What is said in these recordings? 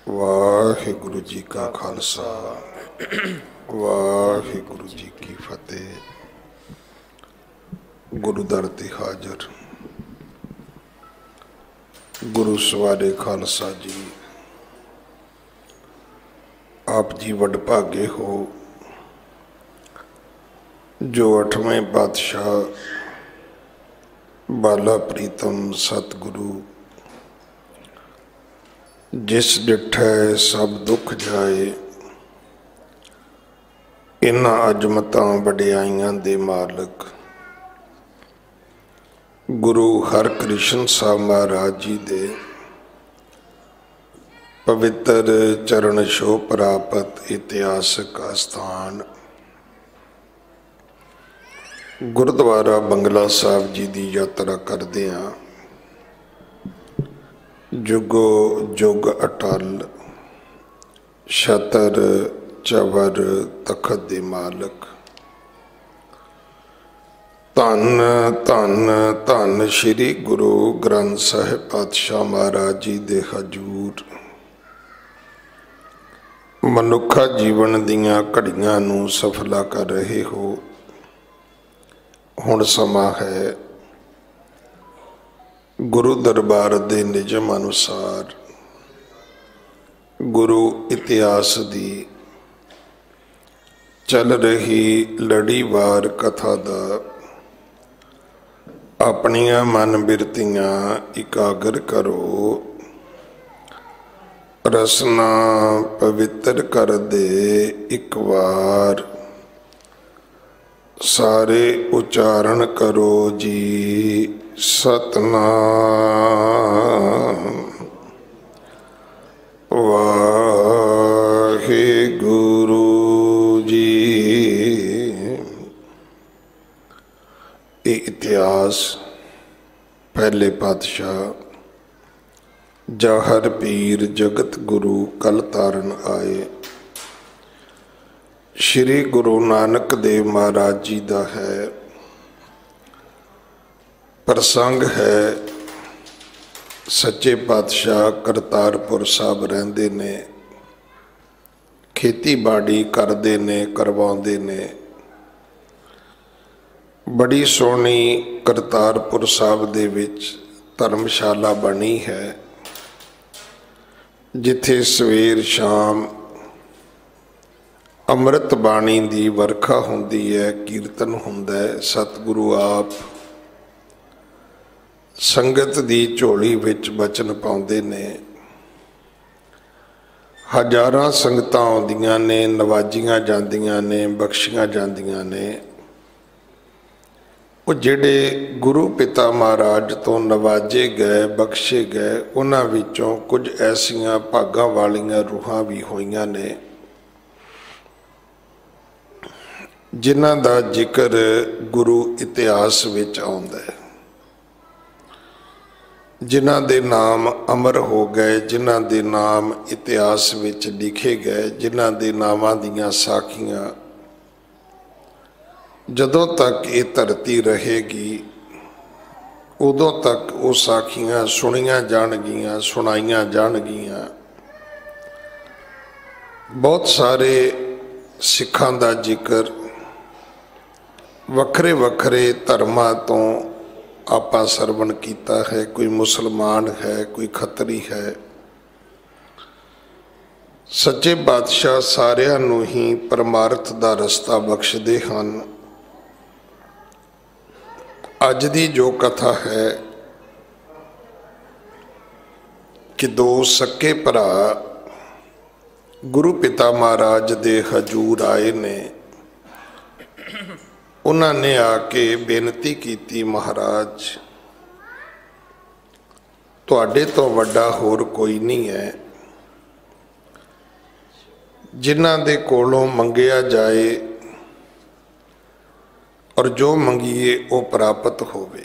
वाहिगुरु जी का खालसा वाहिगुरु जी की फतेह। गुरु दर ते हाजर गुरु सवारे खालसा जी, आप जी वडभागे हो जो 8वें पातशाह बाला प्रीतम सतगुरु जिस डिठै सब दुख जाए, इन्हां अजमतां वडियाइयां दे मालक गुरु हरकृष्ण साहब महाराज जी दे पवित्र चरण छो प्राप्त इतिहासक अस्थान गुरुद्वारा बंगला साहब जी की यात्रा करदे हां। जुगो जुग अटल छतर चवर तखत दे मालक, धन धन धन श्री गुरु ग्रंथ साहिब पातशाह महाराज जी दे हजूर मनुखा जीवन दियां घड़ियां नूं सफला कर रहे हो। हुण समा है गुरु दरबार दे निजम अनुसार गुरु इतिहास दी चल रही लड़ीवार कथा दा अपनियां मन बिरतियां इकागर करो, रसना पवित्र कर दे एक बार, सारे उच्चारण करो जी सतनाम वाहिगुरु जी। ये इतिहास पहले पातशाह जाहर पीर जगत गुरु कल तारन आए श्री गुरु नानक देव महाराज जी का है। प्रसंग है सच्चे पातशाह करतारपुर साहब रहंदे ने, खेती बाड़ी करते ने करवाते ने। बड़ी सोहनी करतारपुर साहब दे विच धर्मशाला बनी है, जिथे सवेर शाम अमृत बाणी की वर्खा होंदी है, कीर्तन हुंदा है। सतगुरु आप संगत दी झोली विच बचन पाउंदे ने। हजारां संगतां आउंदियां ने, नवाजियां जांदियां ने, बख्शियां जांदियां ने। वो जिहड़े गुरु पिता महाराज तो नवाजे गए बख्शे गए, उन्हां विचों कुछ ऐसियां भागां वालियां रूहां भी होईयां ने जिन्हां दा जिक्र गुरु इतिहास विच आउंदा है, जिन्हां दे नाम अमर हो गए, जिन्हां दे नाम इतिहास विच लिखे गए, जिन्हां दे नामां दियां साखियां जदों तक ये धरती रहेगी उदों तक वो साखियां सुनियां जाणगियां, सुनाइयां जाणगियां। बहुत सारे सिखां दा जिक्र वखरे वखरे धर्मां तो आपा सरवण कीता है। कोई मुसलमान है, कोई खतरी है। सच्चे बादशाह सारियां नूं ही परमार्थ दा रस्ता बख्शदे हन। अज दी जो कथा है कि दो सके भरा गुरु पिता महाराज दे हजूर आए ने। उन्होंने आके बेनती की, महाराज तुहाडे तो वड्डा होर कोई नहीं है, जिन्हां दे कोलों मंगिया जाए और जो मंगीए वो प्राप्त होवे।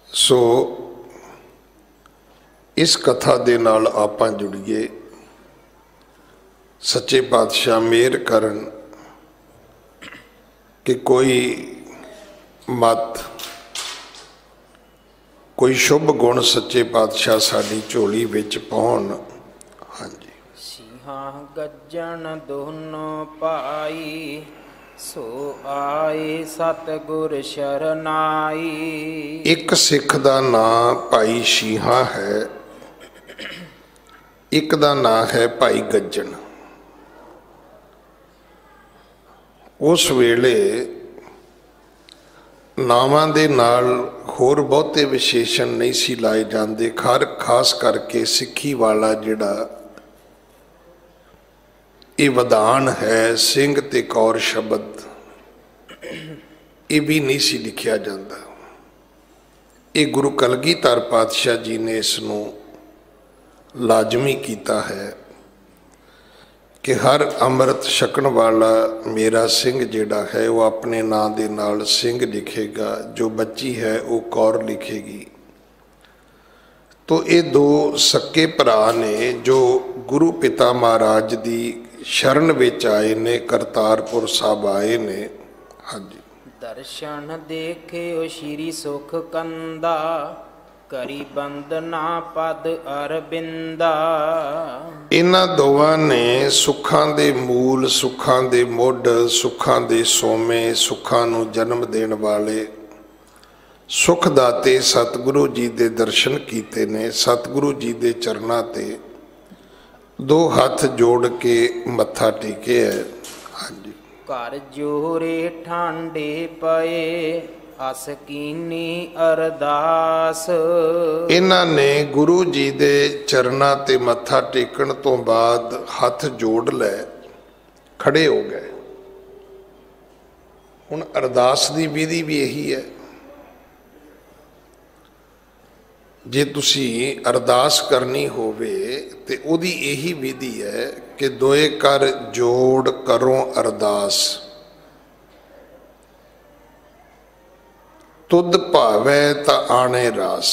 सो इस कथा दे नाल आपां जुड़िए। सच्चे पातशाह मेहर करन कि कोई मत कोई शुभ गुण सच्चे पातशाह साडी झोली विच पाउण। हाँ जी। सिंहा गज्जन दोनों पाई, सो आए सतगुर शरनाई। एक सिख दा नाम भाई शीहा है, एक दा नाम है भाई गज्जन। उस वेले नावां दे नाल होर बहुते विशेषण नहीं सी लाए जाते। खास करके सिक्खी वाला जिहड़ा ये विधान है सिंह ते कौर शब्द, ये भी नहीं सी लिखिया जाता। ये गुरु कलगीधर पातशाह जी ने इसनूं लाजमी किया है कि हर अमृत छकण वाला मेरा सिंह जिहड़ा है वो अपने नां दे नाल सिंह लिखेगा, जो बच्ची है वो कौर लिखेगी। तो ये दो सक्के भरा ने जो गुरु पिता महाराज दी शरण विच आए ने, करतारपुर साहब आए ने। हाँ जी। दर्शन देखे ओ श्री सुख कंदा, करी बंदना पद अरबिंदा। इन्हां दोवां ने सुखां दे मूल, सुखां दे मुੱਢ, सुखां दे सोमे, सुखां नूं जन्म देण वाले सुख दाते सतगुरु जी दे दर्शन कीते ने। सतगुरु जी दे चरनां ते दो हाथ जोड़ के मत्था टेके है। हाँ जी। घर जोरे ठांडे पए, अस कीनी अरदास। इन्हां ने गुरु जी दे चरनां ते मत्था टेकण तो बाद हथ जोड़ लै खड़े हो गए। हुण अरदास दी विधि भी यही है। जे तुसी अरदास करनी होवे ते उदी यही विधि है कि दोए कर जोड़ करो अरदास, तुद भावै ता आने रास।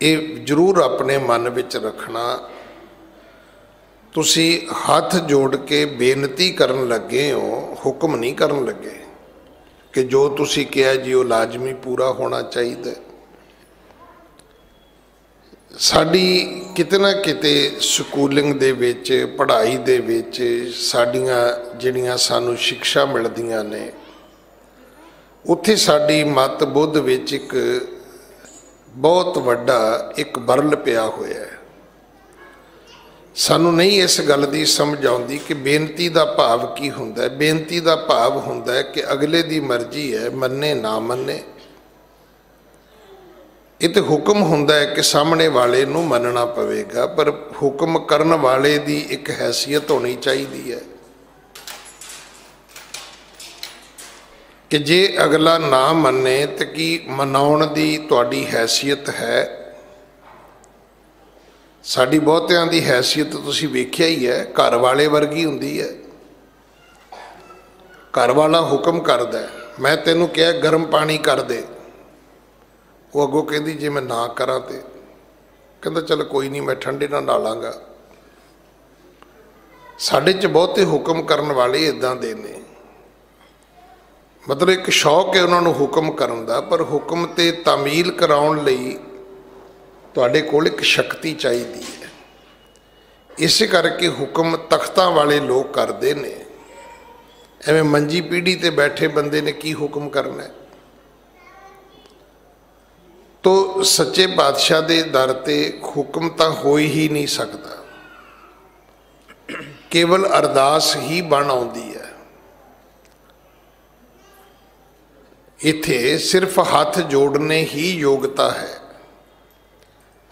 ये जरूर अपने मन विच रखना। तुसी हाथ जोड़ के बेनती करन लगे हो, हुक्म नहीं करन लगे कि जो तुसी कहा जी वो लाजमी पूरा होना चाहिए। साडी किते ना किते स्कूलिंग दे विच, पढ़ाई दे विच साडियां जिहड़ियां सानू शिक्षा मिलदियां ने, उत्थे साडी मत बुद्ध विच एक बहुत वड्डा एक बरल पिया होया है। सानू नहीं इस गल दी समझ आउंदी कि बेनती दा भाव की हुंदा है। बेनती दा भाव हुंदा है कि अगले दी मर्जी है, मन्ने ना मन्ने। ये तो हुक्म हुंदा है कि सामने वाले नूं मनना पवेगा, पर हुक्म करन वाले दी एक हैसियत होनी चाहिए है कि जे अगला ना मन्ने तो की मनाउण दी तुहाडी हैसियत है। साडी बहुतियां दी हैसियत तुसीं वेखिया ही है, घर वाले वर्गी हुंदी है। घर वाला हुक्म करदा है, मैं तेनूं कहा गर्म पानी कर दे, वो अगों कहंदी जे मैं ना करा तो कहंदा चल कोई नहीं मैं ठंडे नाल नहालांगा। साडे च बहुते हुक्म करन वाले इदां दे ने, मतलब एक शौक है उन्होंने हुक्म करन दा, पर हुक्म ते तामील कराउण लई तुहाडे कोल एक शक्ति चाहिदी है। इस करके हुक्म तख्तां वाले लोग करते ने। एवें मंजी पीढ़ी ते बैठे बंदे ने की हुक्म करना है। तो सच्चे बादशाह दे दर ते हुक्म तो हो ही नहीं सकता, केवल अरदास ही बन आउंदी है। इथे सिर्फ हाथ जोड़ने ही योग्यता है।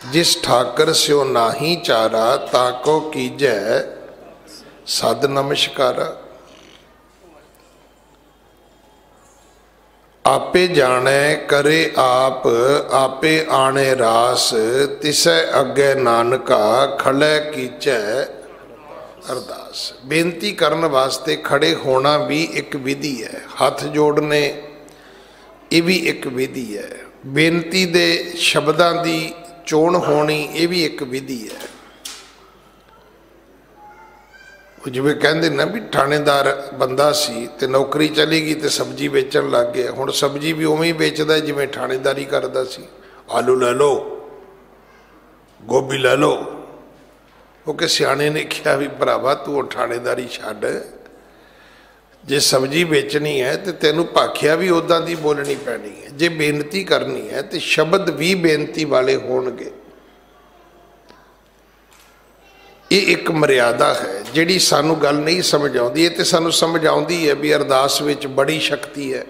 जिस ठाकर स्यो नाही चारा, ताको कीजै सद नमस्कारा। आपे जाने करे आप, आपे आने रास, तिसै अगे नानका खड़े कीचै अरदास। बेनती करन वास्ते खड़े होना भी एक विधि है। हाथ जोड़ने ये भी एक विधि है। बेनती दे शब्दां दी चोण होनी ये भी एक विधि है। जिवें कहंदे ना भी थानेदार बंदा सी ते नौकरी चली गई तो सब्जी बेचण लग गया। हुण सब्जी भी उवें ही बेचदा जिवें थानेदारी करदा सी। आलू लै लो, गोभी लै लो। वो कि सियाणे ने कहा भी भरावा तू ठाणेदारी छड्ड, जे सब्जी बेचनी है तो तेनू भाखिया भी उदां दी बोलनी पैनी है, जे बेनती करनी है तो शब्द भी बेनती वाले होणगे। ये एक मर्यादा है जिहड़ी सानू गल नहीं समझ आउंदी। ये तो सानू समझ आउंदी है भी अरदास विच बड़ी शक्ति है,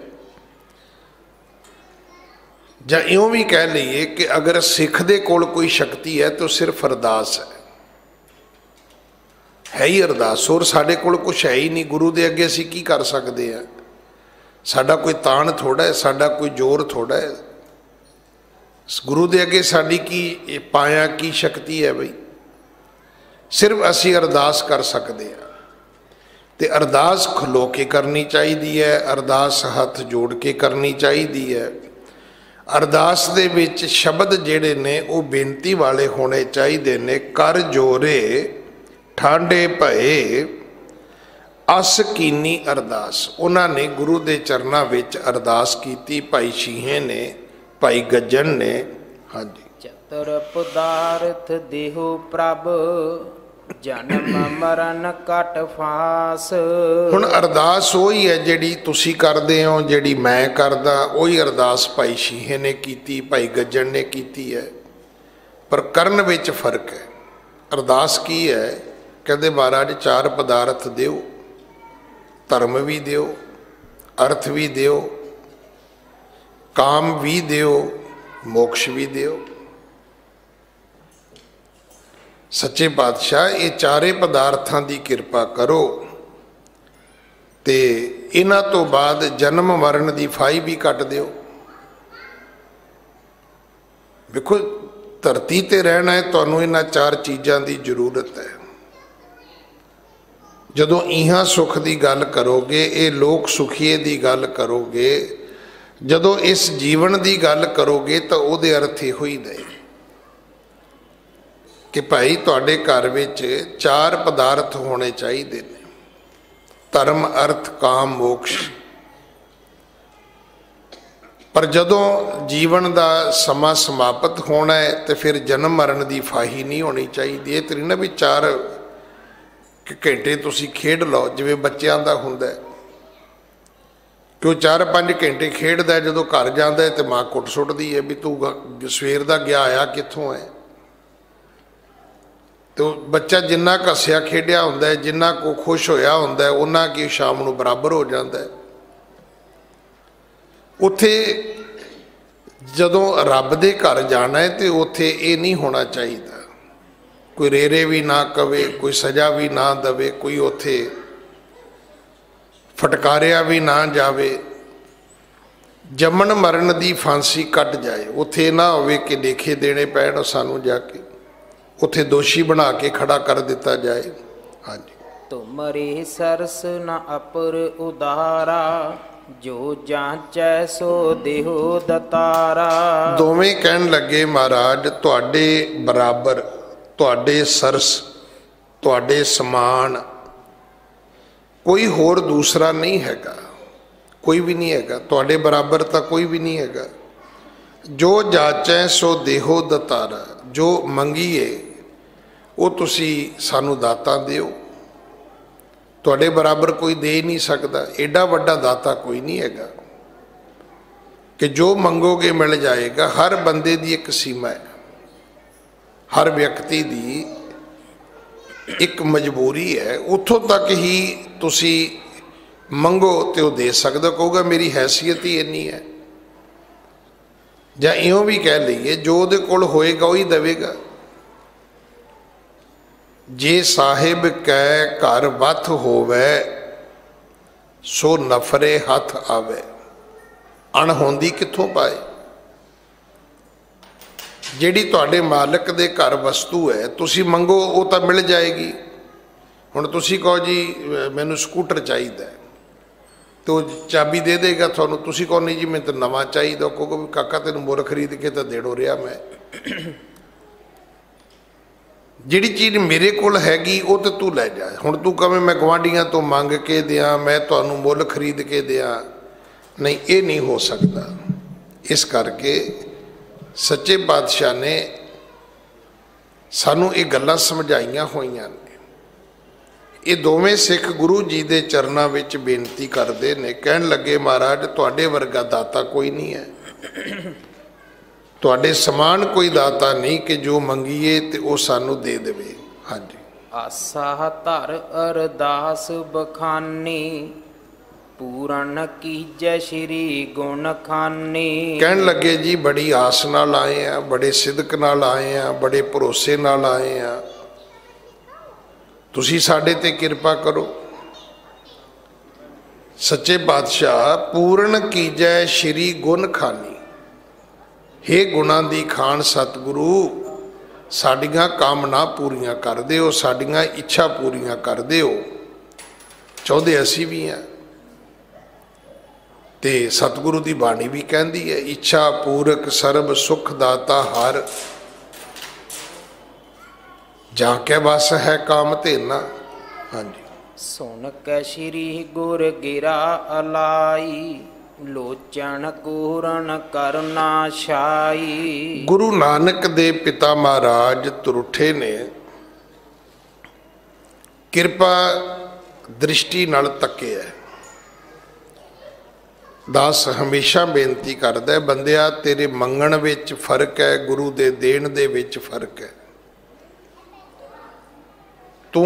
जां इउं भी कह लईए कि अगर सिख दे कोल कोई शक्ति है तो सिर्फ अरदास है ही अरदास, और साडे कोल कुछ है ही नहीं। गुरु दे अगे असीं की कर सकते हैं? साडा कोई ताण थोड़ा है, साडा कोई जोर थोड़ा है। गुरु दे अगे साडी की पाया की शक्ति है बई? सिर्फ असी अरदास कर सकते हैं। तो अरदास खलो के करनी चाहिए है, अरदास हथ जोड़ के करनी चाहिए है। अरदास दे विच शब्द जिहड़े ने वो बेनती वाले होने चाहिए ने। कर जोरे ठांडे भए अस कीनी अरदास। उन्होंने गुरु के चरणों विच अरदास की। भाई शीहे ने, भाई गज्जन ने। हाँ जी। चतर पदार्थ देहो प्रभ जन्म मरण कट फास। हुण अरदास वही है जिहड़ी तुसी करदे हो, जिहड़ी मैं करदा, वही अरदास भाई शीहे ने कीती, भाई गज्जन ने कीती है। पर करन विच फर्क है। अरदास की है? कहते महाराज चार पदार्थ दिओ, धर्म भी दिओ, अर्थ भी दिओ, काम भी दिओ, मोक्ष भी दिओ। सच्चे पातशाह ये चारे पदार्थां की कृपा करो ते इन्हां तो बाद जन्म मरण की फाई भी कट दिओ। देखो धरती ते रहना है, तुहानूं इन्हां चार चीज़ां की जरूरत है। जदों इहां सुख की गल करोगे, ये लोक सुखीए की गल करोगे, जदों इस जीवन की गल करोगे तो उहदे अर्थ इहो ही ने कि भाई तुहाडे घर विच चार पदार्थ होने चाहिए ने, धर्म अर्थ काम मोक्ष। पर जदों जीवन का समा समाप्त होना है तो फिर जन्म मरण की फाही नहीं होनी चाहिए। ये तो नहीं ना भी 4 घंटे तुसी खेड लो जिवें बच्चों का हुंदा है कि वो 4-5 घंटे खेडदा है, जदों घर जांदा है तो माँ कुट सुटदी है भी तू सवेर दा गया आया कित्थों है। तो बच्चा जिन्ना हसिया खेडिया हुंदा है, जिन्ना को खुश होया हुंदा है, उन्ना की शाम नूं बराबर हो जाता है। उत्थे जदों रब दे घर जाना है तो उत्थे ये नहीं होना चाहिए। कोई रेरे भी ना कवे, कोई सजा भी ना दवे, कोई उत्थे फटकारिया भी ना जावे, जमन मरण की फांसी कट जाए। उत्थे ना होवे कि लेखे देने पैण सानू जाके, उत्थे दोषी बना के खड़ा कर दिता जाए। हाँ जी। तुमरे सरस न अपर उदारा जो जांचै सो देहो दतारा। दोवें कहन लगे महाराज तुहाडे बराबर, तुहाडे सरस, तुहाडे समान कोई होर दूसरा नहीं हैगा, कोई भी नहीं हैगा। तुहाडे बराबर तो कोई भी नहीं हैगा। जो जाचै सो देहो दतारा, जो मंगीए वो तुसी सानू दाता दिओ। तुहाडे बराबर कोई दे नहीं सकता, एडा वड्डा दाता कोई नहीं हैगा कि जो मंगोगे मिल जाएगा। हर बंदे की एक सीमा है, हर व्यक्ति की एक मजबूरी है। उतों तक ही तुसी मंगो तो वो दे सकदा, कहूगा मेरी हैसियत ही इन्नी है। जां इउं भी कह लईए जो उहदे कोल होएगा वही देवेगा। जे साहिब कै घर वथ होवे सो नफरे हथ आवे। अणहोंदी कित्थों पाए? जिहड़ी तुहाडे मालिक दे घर वस्तु है तुसी मंगो वो तो मिल जाएगी। हुण तुसी कहो जी मैनू स्कूटर चाहिए तो चाबी दे देगा थानू, तुसी कहो नहीं जी मैं तो नवा चाहिए, कहोगे भी काका तेन मुल खरीद के तो देड़ो रहा मैं। जिहड़ी चीज़ मेरे कोल हैगी वो तो तू लै जा। हुण तू कहें मैं गुआढ़ियां तो मंग के दियाँ, मैं तुहानू मुल खरीद के दियाँ, नहीं ये नहीं हो सकता। इस करके सच्चे पातशाह ने सानू ये गल्लां समझाइयां होइयां ने। ये दोवें सिख गुरु जी के चरणों विच बेनती करते ने, कहन लगे महाराज तुहाडे वर्गा दाता कोई नहीं है, तुहाडे समान कोई दाता नहीं कि जो मंगीए ते वो सानू दे देवे। हाँ जी। आसा धर अरदास बखानी पूरन कीजै श्री गुण खानी। कहन लगे जी बड़ी आस नाल आए हैं, बड़े सिदक नाल आए हैं, बड़े भरोसे नाल आए हैं, तुसी साडे ते किरपा करो। सच्चे पातशाह पूर्ण कीजै श्री गुण खानी, हे गुणां दी खान सतगुरु साडियां कामना पूरियां कर दिओ, साडियां इच्छा पूरियां कर दिओ। चाहुंदे असीं भी हैं ते सतगुरु की बाणी भी कहती है, इच्छा पूरक सर्ब सुख दाता हर, जाके बस है काम तेना। हाँ जी। सुन कै श्री गुर गिरा अलाई लोचन पूरन करना छाई। गुरु नानक दे पिता महाराज तुरुठे ने किरपा दृष्टि नाल तके है। दास हमेशा बेनती करदा है, बंदिया तेरे मंगण विच फर्क है, गुरु दे देण दे विच फर्क है। तू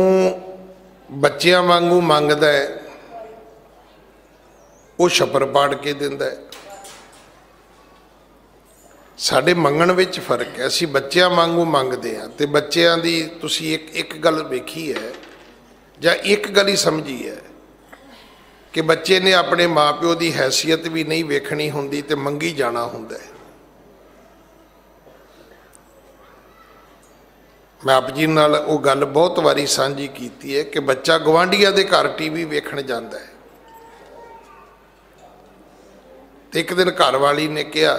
बच्चियां वांगू मंगदा है, वो छप्पर पाड़ के दिंदा है। साडे मंगण विच फर्क है, असीं बच्चियां वांगू मंगदे हां ते बच्चियां दी तुसीं एक गल वेखी है जां एक गल ही समझी है कि बच्चे ने अपने माँ प्यो की हैसियत भी नहीं वेखनी हुंदी ते मंगी जाना हुंदा है। मैं आप जी नाल वो गल बहुत वारी सांझी कीती है कि बच्चा गवांढियां दे घर टीवी वेखण जांदा है ते एक दिन घर वाली ने कहा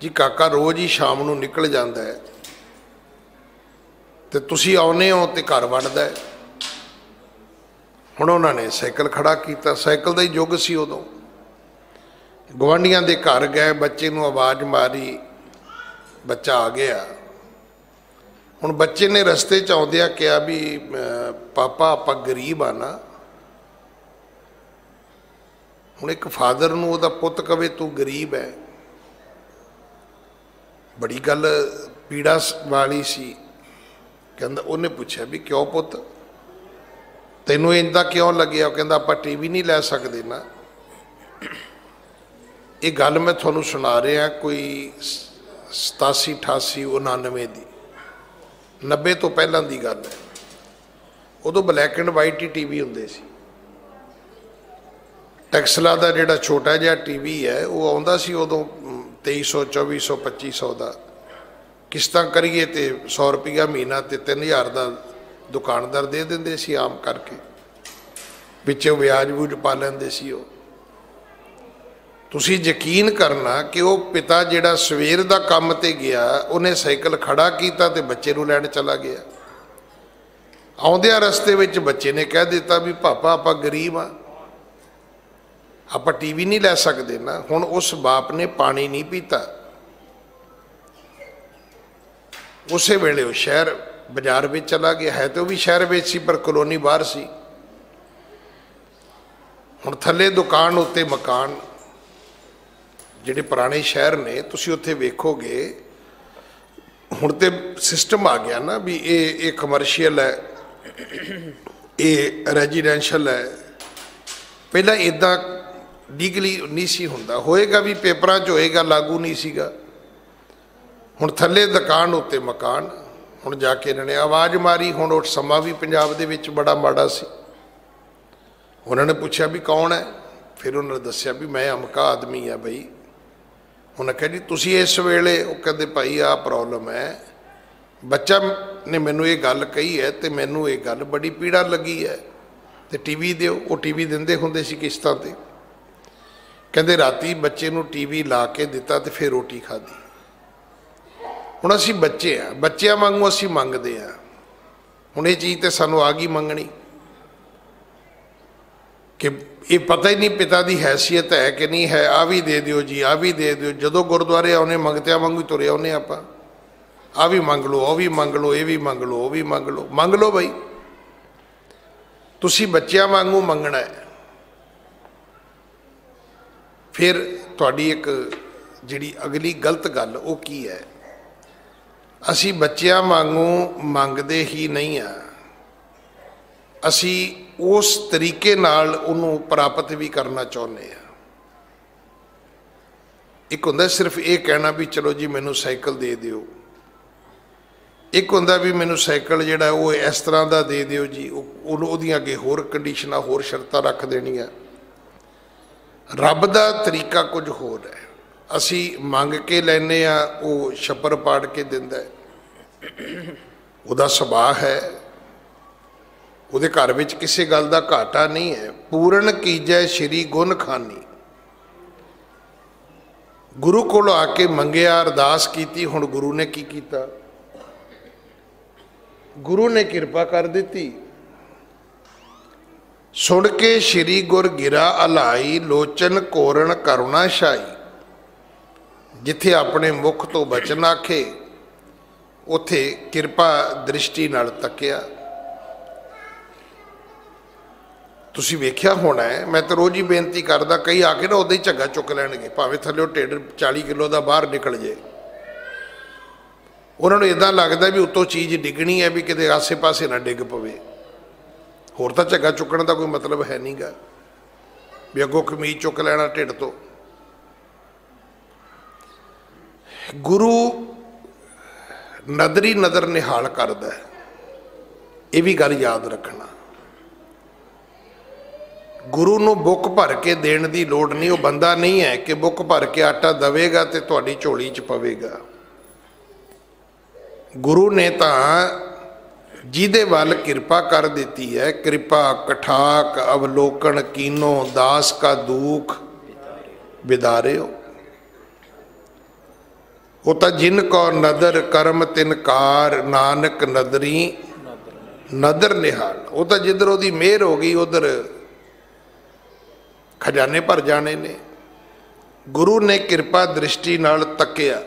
जी काका रोज़ ही शाम नूं निकल जांदा है ते तुसीं आउंदे हो ते घर वड़दा है। हुण उन्होंने साइकिल खड़ा किया, साइकिल का ही युग सी उदों। गुआढ़ियां दे घर गए, बच्चे नूं आवाज़ मारी, बच्चा आ गया। हुण बच्चे ने रस्ते च आउंदियां कहा भी पापा आपां गरीब आ ना। हुण एक फादर नूं उहदा पुत्त कवे तू गरीब है, बड़ी गल पीड़ा वाली सी। कहंदा उन्हें पूछा भी क्यों पुत्त तैनूं इन्दा क्यों लग्या? कहंदा आपां टीवी नहीं लै सकदे ना। ये गल मैं तुहानूं सुना रहा कोई 87 88 99 दी, 90 तो पहलां दी गल है। उदों black and white he TV हुंदे सी। टैक्सला दा जिहड़ा छोटा जिहा टीवी है वो आउंदा सी उदों 2300 2400 2500 दा। किस्तां करिए तो 100 रुपया महीना ते 3000 का दुकानदार दे देंदे सी आम करके, पिछे ब्याज बूज पा लेंदे सी। तुसीं यकीन करना कि वो पिता जिहड़ा सवेर दा काम ते गया उन्हें साइकिल खड़ा किया तो बच्चे नूं लैण चला गया। आउंदियां रस्ते विच बच्चे ने कह दिता भी पापा आपां गरीब हाँ, आपां टीवी नहीं लै सकदे ना। हुण उस बाप ने पानी नहीं पीता। उस वेले वो शहर बाजार में चला गया, है तो भी शहर में सी पर कलोनी बाहर सी। हुण थले दुकान उत्ते मकान जिहड़े पुराने शहर ने तुसीं उत्थे वेखोगे। हुण ते सिस्टम आ गया ना भी ये कमर्शियल है, ये रेजिडेंशियल है। पहला इदां लीगली नहीं सी हुंदा, होएगा भी पेपरां 'च होएगा, लागू नहीं सीगा। हुण थले दुकान उत्ते मकान। हुण जाके इन्होंने आवाज़ मारी। हुण उस समा भी पंजाब दे विच बड़ा माड़ा सी। उन्होंने पूछा भी कौन है, फिर उन्होंने दस्सिया भी मैं अमका आदमी है बई। उन्हें कहा जी तुसीं इस वेले, वो कहते भाई आ प्रॉब्लम है, बच्चा ने मैनू ये गल कही है तो मैनू ये गल बड़ी पीड़ा लगी है तो टीवी दिओ। वो टीवी दिंदे हुंदे सी किस्तां ते। कहते राती बच्चे नूं टीवी ला के दिता तो फिर रोटी खाधी। हुण असीं बच्चे आ, बच्चियां वांगू असीं मंगदे आ। हुण ये चीज़ तो सानूं आ गई मंगनी कि ये पता ही नहीं पिता की हैसियत है कि नहीं है। आ भी दे दिओ जी, आ भी दे दिओ। जदों गुरुद्वारे आने मंगत्या वांगू तुरे आने आप, आ भी मंग लो, वो भी मंग लो, ये भी मंग लो, वो भी मंग लो। मंग लो बई, तुसी बच्चों वांगू मंगना है। फिर तुहाडी एक जिहड़ी अगली गलत गल वो की है, असी बच्चों वांगू मंगदे ही नहीं आ, असी उस तरीके नाल उन्होंने प्राप्त भी करना चाहुंदे आ। एक हुंदा सिर्फ ये कहना भी चलो जी मैनू साइकिल दे दिओ, एक हुंदा भी मैनू साइकिल जिहड़ा वो इस तरह का दे दिओ जी, उहदियां अगे होर कंडीशनां होर शर्तां रख देणियां। रब दा तरीका कुछ होर है, असी मंग के लैने आ, वो छप्पर पाड़ के दिंदा है, उहदा सुभाअ है, उहदे घर विच किसी गल दा घाटा नहीं है। पूर्ण कीजै श्री गुण खानी, गुरु कोल आके मंगिया, अरदास की, हुण गुरु ने की कीता, गुरु ने किरपा कर दी। सुन के श्री गुर गिरा अलाई, लोचन कोरण करुणा शाई। जिथे अपने मुख तो बचन आखे, उथे किरपा दृष्टि नाल तकिया। तुसीं वेख्या होना है, मैं तो रोज़ ही बेनती करदा, कई आके ना उदा ही झग्गा चुक लैणगे, भावें थल्ले ढिड 40 किलो का बाहर निकल जाए। उन्होंने इदां लगदा भी उत्तों चीज़ डिगनी है, भी किते आसे पासे ना डिग पवे। होर तां झग्गा चुकण का कोई मतलब है नहीं गा, भी अगों कमीज चुक लैना ढिड तो। गुरु नदरी नदर निहाल करदा है, ये भी गल याद रखना। गुरु नूं बुक भर के देण दी लोड़ नहीं, वो बंदा नहीं है कि बुक भर के आटा दवेगा तो तुहाडी झोली च पवेगा। गुरु ने तां जिहदे वल किरपा कर देती है, कृपा कठाक अवलोकन कीनो, दास का दुख बिदारे हो। वो तो जिन को नदर कर्म तिनकार, नानक नदरी नदर निहाल। वो तो जिधर उहदी मेहर हो गई उधर खजाने भर जाने ने। गुरु ने किरपा दृष्टि नाल तकिया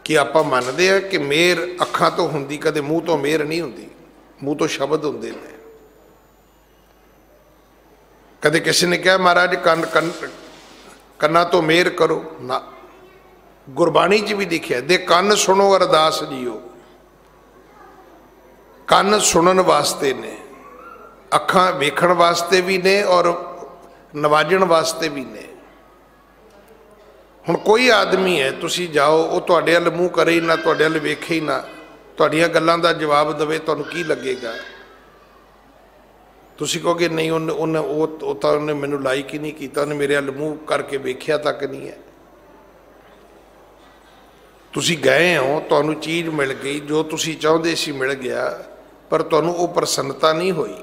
कि आपां मनदे आ कि मेहर अखां तो हुंदी, कदे मूँह तो मेहर नहीं हुंदी, मूँह तो शब्द हुंदे ने। कदे किसी ने कहा महाराज कन्ना तो मेहर करो ना, गुरबाणी च भी लिखिया दे कन्न सुनो अरदास जियो। कन्न सुनन वास्ते ने, अखां वेखण वास्ते भी ने और नवाजण वास्ते भी ने। हुण कोई आदमी है, तुसी जाओ, वो तुहाडे अल मूँह करे ही ना, तुहाडे अल वेखे ही ना, तुहाडीआं गल्लां दा जवाब देवे, तुहानूं की लगेगा? तुसी कहोगे नहीं उन्हें मैनूं लाइक ही नहीं कीता, उन्हें मेरे अल मूँह करके वेख्या तक नहीं है। तुसी गए हो, तुहानूं चीज़ मिल गई, जो तुसी चाहुंदे सी मिल गया, पर तुहानूं वो प्रसन्नता नहीं होई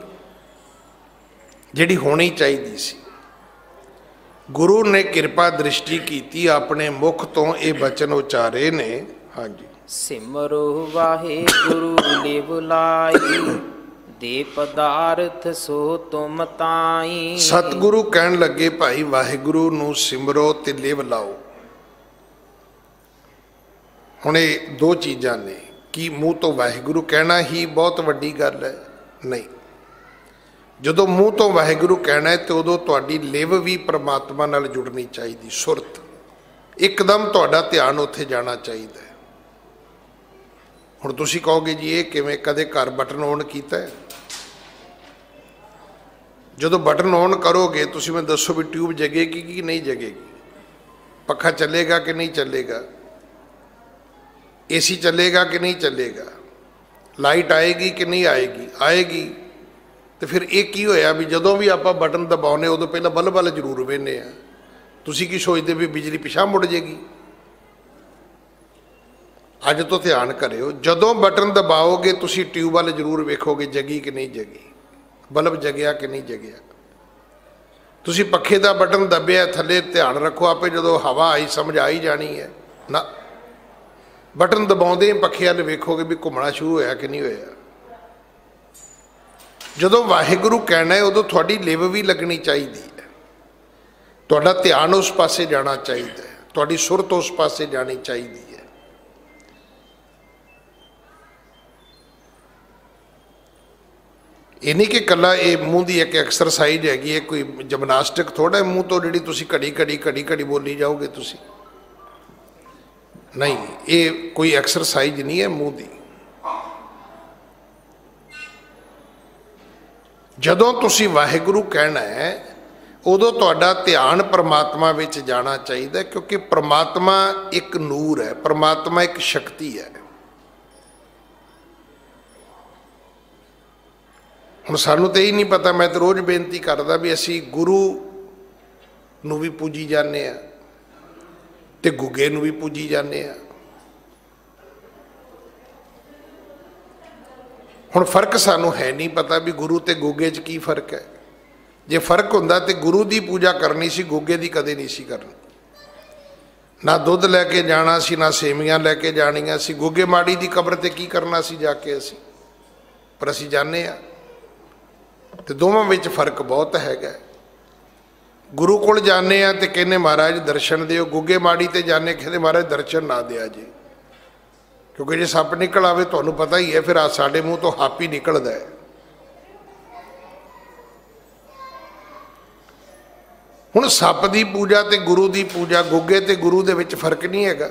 जिहड़ी होनी चाहिदी सी। गुरु ने कृपा दृष्टि की, अपने मुख तो ये बचन उचारे ने। हाँ जी, सिमरो वाहे गुरु लिव लाई, दे पदार्थ सो तुम ताई। सतगुरु कहन लगे भाई वाहिगुरु नूं सिमरो ते लिव लाओ। हुण ये दो चीज़ां ने, कि मूँह तो वाहिगुरु कहना ही बहुत वड्डी गल है? नहीं, जदों मूँह तो वाहिगुरु कहना है तो उदों तुहाडी लिव भी परमात्मा नाल जुड़नी चाहिए, सुरत एकदम तुहाडा ध्यान उत्थे जाना चाहिए। हुण तुसीं कहोगे जी ये किवें, कदे घर बटन ऑन कीता है? जदों बटन ऑन करोगे तुसीं मैं दसो भी ट्यूब जगेगी कि नहीं जगेगी, पखा चलेगा कि नहीं चलेगा, एसी चलेगा कि नहीं चलेगा, लाइट आएगी कि नहीं आएगी? आएगी। तो फिर एक ही होया भी जदों भी आप बटन दबाने उदों पहला बल्ब वाल जरूर वेने आ। तुसीं की सोचते भी बिजली पिछा मुड़ जाएगी? अज तो ध्यान करियो, जदों बटन दबाओगे तुसीं ट्यूब वाल जरूर वेखोगे जगी कि नहीं जगी, बल्ब जगया कि नहीं जगया। तुसीं पखे का बटन दबिया थले, ध्यान रखो आपे जदों हवा आई समझ आई जानी है ना। बटन दबाउंदे पखे वाल वेखोगे भी घुमना शुरू होया कि नहीं होया। ਜਦੋਂ ਵਾਹਿਗੁਰੂ ਕਹਿਣਾ ਹੈ ਉਦੋਂ ਤੁਹਾਡੀ ਲਿਵ ਵੀ ਲੱਗਣੀ ਚਾਹੀਦੀ ਹੈ, ਤੁਹਾਡਾ ਧਿਆਨ ਉਸ ਪਾਸੇ ਜਾਣਾ ਚਾਹੀਦਾ ਹੈ, ਤੁਹਾਡੀ ਸੁਰਤ ਉਸ ਪਾਸੇ ਜਾਣੀ ਚਾਹੀਦੀ ਹੈ। ਇਹ ਨਹੀਂ ਕਿ ਇਕੱਲਾ ਇਹ ਮੂੰਹ ਦੀ ਇੱਕ ਐਕਸਰਸਾਈਜ਼ ਹੈਗੀ ਹੈ, ਕੋਈ ਜਿਮਨਾਸਟਿਕ ਥੋੜ੍ਹਾ ਮੂੰਹ ਤੋਂ ਜਿਹੜੀ ਤੁਸੀਂ ਘੜੀ ਬੋਲੀ ਜਾਓਗੇ ਤੁਸੀਂ, ਨਹੀਂ, ਇਹ ਕੋਈ ਐਕਸਰਸਾਈਜ਼ ਨਹੀਂ ਹੈ ਮੂੰਹ ਦੀ। ਜਦੋਂ ਤੁਸੀਂ ਵਾਹਿਗੁਰੂ ਕਹਿਣਾ ਹੈ ਉਦੋਂ ਤੁਹਾਡਾ ਧਿਆਨ ਪਰਮਾਤਮਾ ਵਿੱਚ ਜਾਣਾ ਚਾਹੀਦਾ, ਕਿਉਂਕਿ ਪਰਮਾਤਮਾ ਇੱਕ ਨੂਰ ਹੈ, ਪਰਮਾਤਮਾ ਇੱਕ ਸ਼ਕਤੀ ਹੈ। ਹੁਣ ਸਾਨੂੰ ਤਾਂ ਇਹ ਨਹੀਂ ਪਤਾ, ਮੈਂ ਤਾਂ ਰੋਜ਼ ਬੇਨਤੀ ਕਰਦਾ ਵੀ ਅਸੀਂ ਗੁਰੂ ਨੂੰ ਵੀ ਪੂਜੀ ਜਾਂਦੇ ਹਾਂ ਤੇ ਗੁੱਗੇ ਨੂੰ ਵੀ ਪੂਜੀ ਜਾਂਦੇ ਹਾਂ। ਹੁਣ ਫਰਕ ਸਾਨੂੰ ਹੈ ਨਹੀਂ ਪਤਾ ਵੀ ਗੁਰੂ ਤੇ ਗੁੱਗੇ 'ਚ ਕੀ ਫਰਕ ਹੈ। ਜੇ ਫਰਕ ਹੁੰਦਾ ਤੇ ਗੁਰੂ ਦੀ ਪੂਜਾ ਕਰਨੀ ਸੀ, ਗੁੱਗੇ ਦੀ ਕਦੇ ਨਹੀਂ ਸੀ ਕਰਨੀ। ਨਾ ਦੁੱਧ ਲੈ ਕੇ ਜਾਣਾ ਸੀ, ਨਾ ਸੇਵੀਆਂ ਲੈ ਕੇ ਜਾਣੀਆਂ ਸੀ। ਗੁੱਗੇ ਮਾੜੀ ਦੀ ਕਬਰ ਤੇ ਕੀ ਕਰਨਾ ਸੀ ਜਾ ਕੇ ਅਸੀਂ, ਪਰ ਅਸੀਂ ਜਾਂਦੇ ਹਾਂ। ਤੇ ਦੋਵਾਂ ਵਿੱਚ ਫਰਕ ਬਹੁਤ ਹੈਗਾ। ਗੁਰੂ ਕੋਲ ਜਾਂਦੇ ਆ ਤੇ ਕਹਿੰਦੇ ਮਹਾਰਾਜ ਦਰਸ਼ਨ ਦਿਓ, ਗੁੱਗੇ ਮਾੜੀ ਤੇ ਜਾਂਦੇ ਕਹਿੰਦੇ ਮਹਾਰਾਜ ਦਰਸ਼ਨ ਨਾ ਦਿਆ ਜੀ, ਕਿਉਂਕਿ ਜੇ ਸੱਪ ਨਿਕਲ ਆਵੇ ਤੁਹਾਨੂੰ ਪਤਾ ਹੀ ਹੈ ਫਿਰ ਸਾਡੇ ਮੂੰਹ ਤੋਂ ਹੱਪ ਹੀ ਨਿਕਲਦਾ ਹੈ। ਹੁਣ ਸੱਪ ਦੀ ਪੂਜਾ ਤੇ ਗੁਰੂ ਦੀ ਪੂਜਾ, ਗੁੱਗੇ ਤੇ ਗੁਰੂ ਦੇ ਵਿੱਚ ਫਰਕ ਨਹੀਂ ਹੈਗਾ।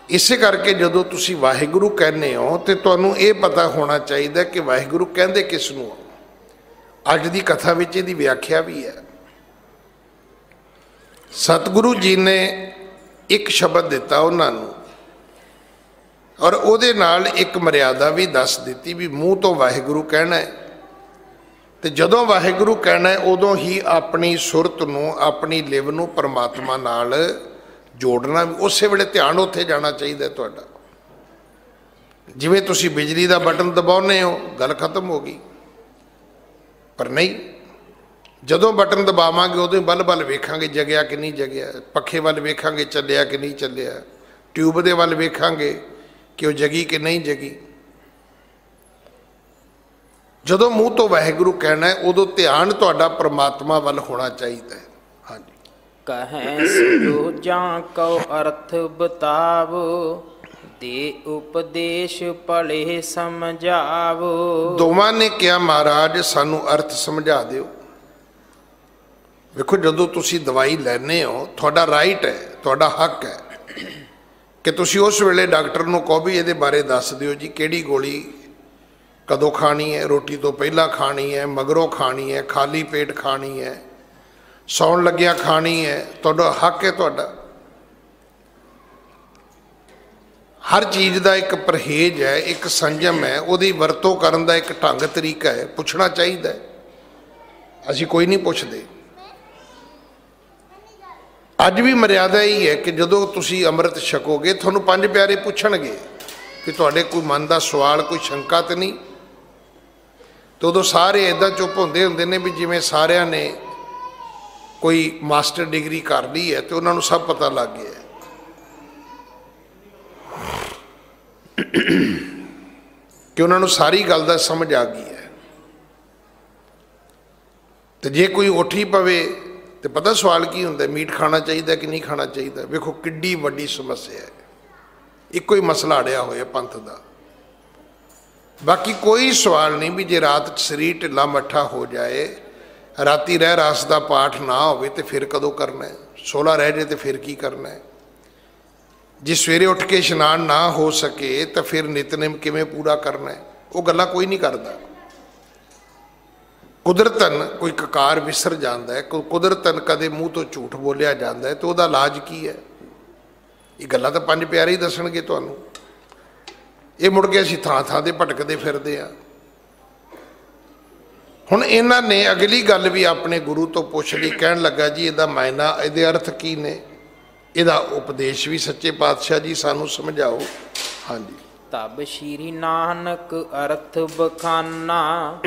ਇਸੇ ਕਰਕੇ ਜਦੋਂ ਤੁਸੀਂ ਵਾਹਿਗੁਰੂ ਕਹਿੰਦੇ ਹੋ ਤੇ ਤੁਹਾਨੂੰ ਇਹ ਪਤਾ ਹੋਣਾ ਚਾਹੀਦਾ ਕਿ ਵਾਹਿਗੁਰੂ ਕਹਿੰਦੇ ਕਿਸ ਨੂੰ। ਅੱਜ ਦੀ ਕਥਾ ਵਿੱਚ ਇਹਦੀ ਵਿਆਖਿਆ ਵੀ ਹੈ। ਸਤਿਗੁਰੂ ਜੀ ਨੇ ਇੱਕ ਸ਼ਬਦ ਦਿੱਤਾ ਉਹਨਾਂ ਨੂੰ, ਔਰ ਉਹਦੇ ਨਾਲ ਇੱਕ ਮਰਿਆਦਾ ਵੀ ਦੱਸ ਦਿੱਤੀ ਵੀ ਮੂੰਹ ਤੋਂ ਵਾਹਿਗੁਰੂ ਕਹਿਣਾ ਹੈ। ਤੇ ਜਦੋਂ ਵਾਹਿਗੁਰੂ ਕਹਿਣਾ ਹੈ ਉਦੋਂ ਹੀ ਆਪਣੀ ਸੁਰਤ ਨੂੰ, ਆਪਣੀ ਲਿਵ ਨੂੰ ਪਰਮਾਤਮਾ ਨਾਲ ਜੋੜਨਾ, ਉਸੇ ਵੇਲੇ ਧਿਆਨ ਉੱਥੇ ਜਾਣਾ ਚਾਹੀਦਾ ਤੁਹਾਡਾ। ਜਿਵੇਂ ਤੁਸੀਂ ਬਿਜਲੀ ਦਾ ਬਟਨ ਦਬਾਉਂਦੇ ਹੋ ਗੱਲ ਖਤਮ ਹੋ ਗਈ, ਪਰ ਨਹੀਂ, ਜਦੋਂ ਬਟਨ ਦਬਾਵਾਂਗੇ ਉਦੋਂ ਹੀ ਬਲ ਵੇਖਾਂਗੇ ਜਗਿਆ ਕਿ ਨਹੀਂ ਜਗਿਆ, ਪੱਖੇ ਵੱਲ ਵੇਖਾਂਗੇ ਚੱਲਿਆ ਕਿ ਨਹੀਂ ਚੱਲਿਆ, ਟਿਊਬ ਦੇ ਵੱਲ ਵੇਖਾਂਗੇ ਕਿ ਉਹ ਜਗੀ ਕਿ ਨਹੀਂ ਜਗੀ। ਜਦੋਂ ਮੂੰਹ ਤੋਂ ਵਾਹਿਗੁਰੂ ਕਹਿਣਾ ਹੈ ਉਦੋਂ ਧਿਆਨ ਤੁਹਾਡਾ ਪਰਮਾਤਮਾ ਵੱਲ ਹੋਣਾ ਚਾਹੀਦਾ ਹੈ। ਹਾਂਜੀ। ਕਹੈ ਸੋ ਜਾਂ ਕਉ ਅਰਥ ਬਤਾਵੋ, ਦੇ ਉਪਦੇਸ਼ ਭਲੇ ਸਮਝਾਵੋ। ਦੋਵਾਂ ਨੇ ਕਿਹਾ ਮਹਾਰਾਜ ਸਾਨੂੰ ਅਰਥ ਸਮਝਾ ਦਿਓ। ਵੇਖੋ ਜਦੋਂ ਤੁਸੀਂ ਦਵਾਈ ਲੈਂਦੇ ਹੋ ਤੁਹਾਡਾ ਰਾਈਟ ਹੈ, ਤੁਹਾਡਾ ਹੱਕ ਹੈ ਕਿ ਤੁਸੀਂ ਉਸ ਵੇਲੇ ਡਾਕਟਰ ਨੂੰ ਕਹੋ ਵੀ ਇਹਦੇ ਬਾਰੇ ਦੱਸ ਦਿਓ ਜੀ, ਕਿਹੜੀ ਗੋਲੀ ਕਦੋਂ ਖਾਣੀ ਹੈ, ਰੋਟੀ ਤੋਂ ਪਹਿਲਾਂ ਖਾਣੀ ਹੈ, ਮਗਰੋਂ ਖਾਣੀ ਹੈ, ਖਾਲੀ ਪੇਟ ਖਾਣੀ ਹੈ, ਸੌਣ ਲੱਗਿਆ ਖਾਣੀ ਹੈ। ਤੁਹਾਡਾ ਹੱਕ ਹੈ ਤੁਹਾਡਾ। ਹਰ ਚੀਜ਼ ਦਾ ਇੱਕ ਪਰਹੇਜ਼ ਹੈ, ਇੱਕ ਸੰਜਮ ਹੈ, ਉਹਦੀ ਵਰਤੋਂ ਕਰਨ ਦਾ ਇੱਕ ਢੰਗ ਤਰੀਕਾ ਹੈ, ਪੁੱਛਣਾ ਚਾਹੀਦਾ ਹੈ। ਅਸੀਂ ਕੋਈ ਨਹੀਂ ਪੁੱਛਦੇ। ਅੱਜ ਵੀ ਮਰਿਆਦਾ ਹੀ ਹੈ ਕਿ ਜਦੋਂ ਤੁਸੀਂ ਅੰਮ੍ਰਿਤ ਛਕੋਗੇ ਤੁਹਾਨੂੰ ਪੰਜ ਪਿਆਰੇ ਪੁੱਛਣਗੇ ਕਿ ਤੁਹਾਡੇ ਕੋਈ ਮਨ ਦਾ ਸਵਾਲ, ਕੋਈ ਸ਼ੰਕਾ ਤਾਂ ਨਹੀਂ। ਤੇ ਉਦੋਂ ਸਾਰੇ ਇੱਦਾਂ ਚੁੱਪ ਹੁੰਦੇ ਨੇ ਵੀ ਜਿਵੇਂ ਸਾਰਿਆਂ ਨੇ ਕੋਈ ਮਾਸਟਰ ਡਿਗਰੀ ਕਰ ਲਈ ਹੈ ਤੇ ਉਹਨਾਂ ਨੂੰ ਸਭ ਪਤਾ ਲੱਗ ਗਿਆ। ਕਿ ਉਹਨਾਂ ਨੂੰ ਸਾਰੀ ਗੱਲ ਦਾ ਸਮਝ ਆ ਗਈ ਹੈ। ਤੇ ਜੇ ਕੋਈ ਉੱਠੀ ਪਵੇ ਤੇ ਪਤਾ ਸਵਾਲ ਕੀ ਹੁੰਦਾ, ਮੀਟ ਖਾਣਾ ਚਾਹੀਦਾ ਕਿ ਨਹੀਂ ਖਾਣਾ ਚਾਹੀਦਾ। ਵੇਖੋ ਕਿੱਡੀ ਵੱਡੀ ਸਮੱਸਿਆ ਹੈ, ਇੱਕੋ ਹੀ ਮਸਲਾ ਅੜਿਆ ਹੋਇਆ ਪੰਥ ਦਾ। ਬਾਕੀ ਕੋਈ ਸਵਾਲ ਨਹੀਂ ਵੀ ਜੇ ਰਾਤ ਸਰੀਰ ਢਿੱਲਾ ਮੱਠਾ ਹੋ ਜਾਏ, ਰਾਤੀ ਰਹਿ ਰਾਸ ਦਾ ਪਾਠ ਨਾ ਹੋਵੇ ਤੇ ਫਿਰ ਕਦੋਂ ਕਰਨਾ ਹੈ, 16 ਰਹਿ ਜਾਏ ਤੇ ਫਿਰ ਕੀ ਕਰਨਾ ਹੈ। ਜੇ ਸਵੇਰੇ ਉੱਠ ਕੇ ਇਸ਼ਨਾਨ ਨਾ ਹੋ ਸਕੇ ਤਾਂ ਫਿਰ ਨਿਤਨੇਮ ਕਿਵੇਂ ਪੂਰਾ ਕਰਨਾ ਹੈ, ਉਹ ਗੱਲਾਂ ਕੋਈ ਨਹੀਂ ਕਰਦਾ। ਕੁਦਰਤਨ ਕੋਈ ਕਕਾਰ ਵਿਸਰ ਜਾਂਦਾ ਹੈ, ਕੁਦਰਤਨ ਕਦੇ ਮੂੰਹ ਤੋਂ ਝੂਠ ਬੋਲਿਆ ਜਾਂਦਾ ਹੈ, ਤੇ ਉਹਦਾ ਇਲਾਜ ਕੀ ਹੈ। ਇਹ ਗੱਲਾਂ ਤਾਂ ਪੰਜ ਪਿਆਰੇ ਹੀ ਦੱਸਣਗੇ ਤੁਹਾਨੂੰ। ਇਹ ਮੁੜ ਕੇ ਅਸੀਂ ਥਾਂ ਥਾਂ 'ਤੇ ਭਟਕਦੇ ਫਿਰਦੇ ਹਾਂ। ਹੁਣ ਇਹਨਾਂ ਨੇ ਅਗਲੀ ਗੱਲ ਵੀ ਆਪਣੇ ਗੁਰੂ ਤੋਂ ਪੁੱਛ ਲਈ। ਕਹਿਣ ਲੱਗਾ ਜੀ ਇਹਦਾ ਮਾਇਨਾ, ਇਹਦੇ ਅਰਥ ਕੀ ਨੇ, ਇਹਦਾ ਉਪਦੇਸ਼ ਵੀ ਸੱਚੇ ਪਾਤਸ਼ਾਹ ਜੀ ਸਾਨੂੰ ਸਮਝਾਓ। ਹਾਂਜੀ। ਤਬ ਸ਼੍ਰੀ ਨਾਨਕ ਅਰਥ ਬਖਾਨਾ,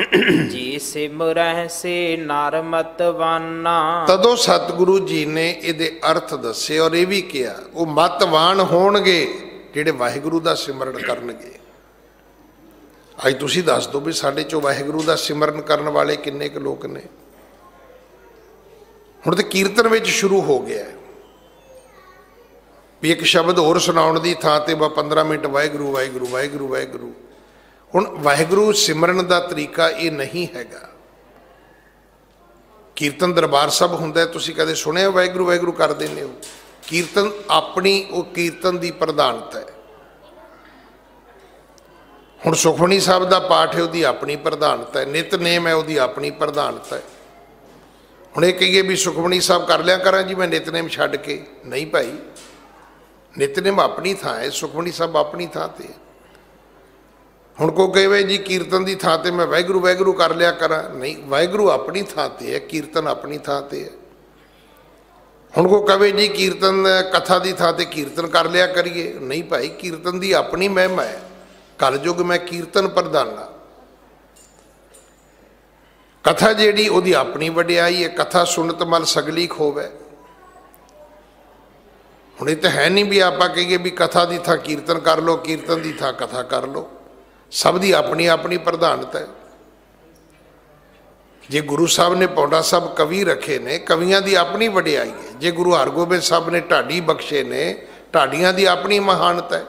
ਜੇ ਸਿਮਰਹਿ ਸੇ ਨਰ ਮਤਵਾਨਾ। ਤਦੋਂ ਸਤਿਗੁਰੂ ਜੀ ਨੇ ਇਹਦੇ ਅਰਥ ਦੱਸੇ ਔਰ ਇਹ ਵੀ ਕਿਹਾ ਉਹ ਮਤਵਾਨ ਹੋਣਗੇ ਜਿਹੜੇ ਵਾਹਿਗੁਰੂ ਦਾ ਸਿਮਰਨ ਕਰਨਗੇ। अज तुसीं दस दो भी साडे चों वाहिगुरू दा सिमरन करन वाले किन्ने क लोग ने। हुण तो कीर्तन विच शुरू हो गया भी एक शब्द होर सुनाउण दी थां ते 15 मिनट वाहिगुरू वाहिगुरू वाहिगुरू वाहिगुरू। हुण वाहिगुरू सिमरन दा तरीका ये नहीं हैगा। कीर्तन दरबार साहब हुंदा है, तुसीं कदे सुणिया वाहिगुरू वाहिगुरू करदे ने? कीर्तन अपनी वो कीर्तन दी प्रधानता है। हुण सुखमनी साहब दा पाठ है, उसकी अपनी प्रधानता है। नितनेम है, उसकी अपनी प्रधानता है। हुण ये कहिए भी सुखमनी साहब कर लिया करा जी मैं नितनेम छड्ड के, नहीं भाई, नितनेम अपनी थां है, सुखमनी साहब अपनी थां ते। हुण को कहे जी कीर्तन की थां ते मैं वाहिगुरू वाहिगुरू कर लिया करा, नहीं, वाहिगुरू अपनी थां ते है, कीर्तन अपनी थां ते है। हुण को कहे जी कीर्तन कथा की थां ते कीर्तन कर लिया करिए, नहीं भाई, कीर्तन की अपनी महिमा है। कलयुग में कीर्तन प्रधाना, कथा जिहड़ी उहदी अपनी वडियाई है। कथा सुनत मल सगली खोवै। हुण इह तां है नहीं भी आपां कहिए भी कथा की थां कीर्तन कर लो, कीर्तन की थां कथा कर लो। सब की अपनी अपनी प्रधानता है। जे गुरु साहब ने पौंडा साहब कवि रखे ने, कवियां की अपनी वडियाई है। जे गुरु हरगोबिंद साहब ने ढाडी बख्शे ने, ढाडियां की अपनी महानता है।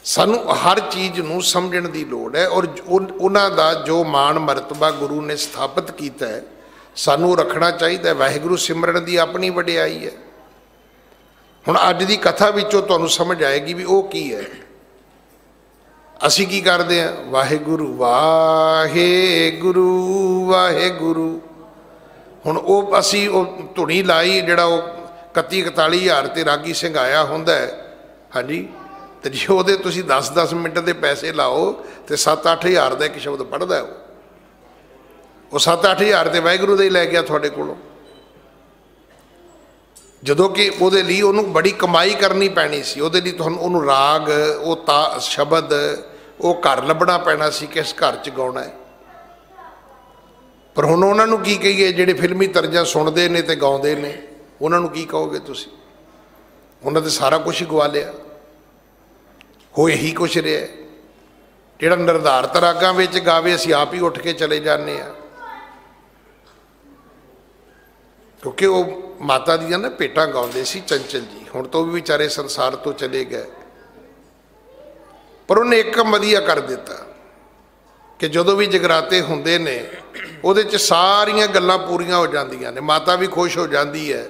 सानू हर चीज़ नूं समझण दी लोड़ है और उन्हां दा जो मान मरतबा गुरु ने स्थापित किया है सानू रखना चाहिए। वाहिगुरू सिमरन की अपनी वडियाई है। हुण अज दी कथा विचों तुहानू समझ आएगी भी वो की है। असीं की करदे हां? वाहिगुरू वाहिगुरू वाहिगुरू। हुण वो असीं वो धुनी लाई जिहड़ा वो 31-41 हज़ार ते रागी सिंह आया हुंदा है, हाँ जी, तो जे वो 10-10 मिनट के पैसे लाओ तो 7-8 हज़ार का एक शब्द पढ़ता है। वो 7-8 हज़ार तो वाहिगुरू दे ही लै गया थोड़े कोलों, जदों कि वो बड़ी कमाई करनी पैनी सी। वो तुहानूं राग वो शब्द वो घर लभना पैना सी, किस घर च गाउणा है। पर हुण उन्हां नूं की कहिए जिहड़े फिल्मी तर्जां सुणदे ने ते गाउंदे ने, उन्हां नूं की कहोगे तुसीं? उन्हां ते सारा कुछ ही गवा लिया। हो यही कुछ रहा है। जिहड़ा निर्धारित रागां विच गावे असीं आप ही उठ के चले जाने आ, क्योंकि वो माता दी ना भेटां गाउंदे सी चंचल जी। हुण तो भी बेचारे संसार तो चले गए, पर उन्हें एक काम वधिया कर दिता कि जदों भी जगराते हुंदे ने उहदे च सारियां गल्लां पूरीआं हो जांदियां ने। माता भी खुश हो जाती है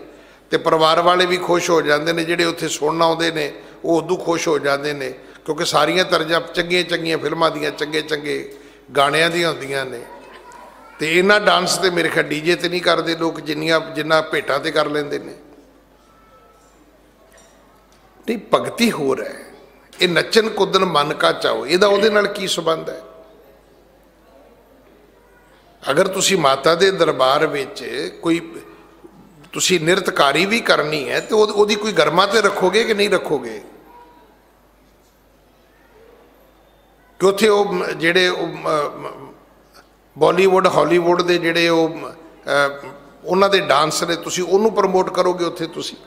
तो परिवार वाले भी खुश हो जाते हैं, जिहड़े उत्थे सुणन आउंदे ने वो उदों खुश हो जाते हैं, क्योंकि सारियां तर्जां चंगियां चंगियां फिल्मां दियां चंगे चंगे गाणियां दियां हुंदियां ने। तो इन्ना डांस तो मेरे ख्याल डीजे ते नहीं करते लोग जिन्ना भेटां ते कर लेंदे ने। नहीं, भगती होर है। ये नचन कुदन मन का चाओ, इहदा उहदे नाल की संबंध है? अगर तुसी माता दे दरबार विच कोई तुसी निरतकारी भी करनी है तो उहदी कोई गरमा ते रखोगे कि नहीं रखोगे? कि उत्थे वो जिहड़े बॉलीवुड हॉलीवुड के जिहड़े उन्हां दे डांस ने तुसी उहनूं प्रमोट करोगे? उत्थे तुसी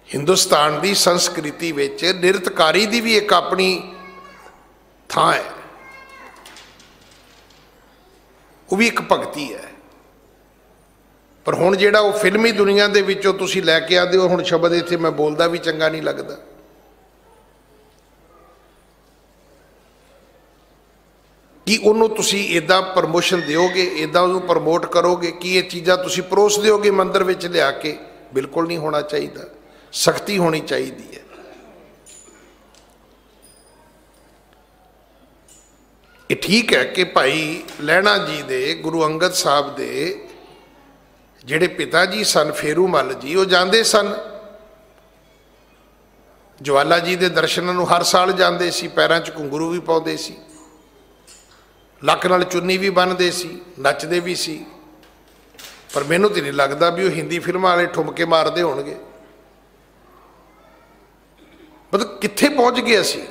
हिंदुस्तान की संस्कृति विच निरतकारी की भी एक अपनी थां है, वो भी एक भगती है। पर हुण जिहड़ा वो फिल्मी दुनिया दे विचों तुसी लैके आते हो, हुण शब्द इत्थे मैं बोलदा भी चंगा नहीं लगदा। कि उन्हों तुसी इदां प्रमोशन दिओगे, इदां उन्होंने प्रमोट करोगे कि ये चीज़ां तुसी परोस दिओगे मंदिर विच लिया के? बिल्कुल नहीं होना चाहिए। सख्ती होनी चाहिए है। ये ठीक है कि भाई लहणा जी दे गुरु अंगद साहब दे जिहड़े पिता जी सन फेरू मल जी, वो जाते सन ज्वाला जी के दर्शनों नूं हर साल जाते सी, पैरों च घुंघरू भी पाउंदे सी, लक नाल चुन्नी भी बन्नदे सी, नचदे भी सी। पर मैनूं तो नहीं लगता भी वो हिंदी फिल्मां वाले ठुमके मारदे होणगे। मतलब कित्थे पहुँच गए असीं?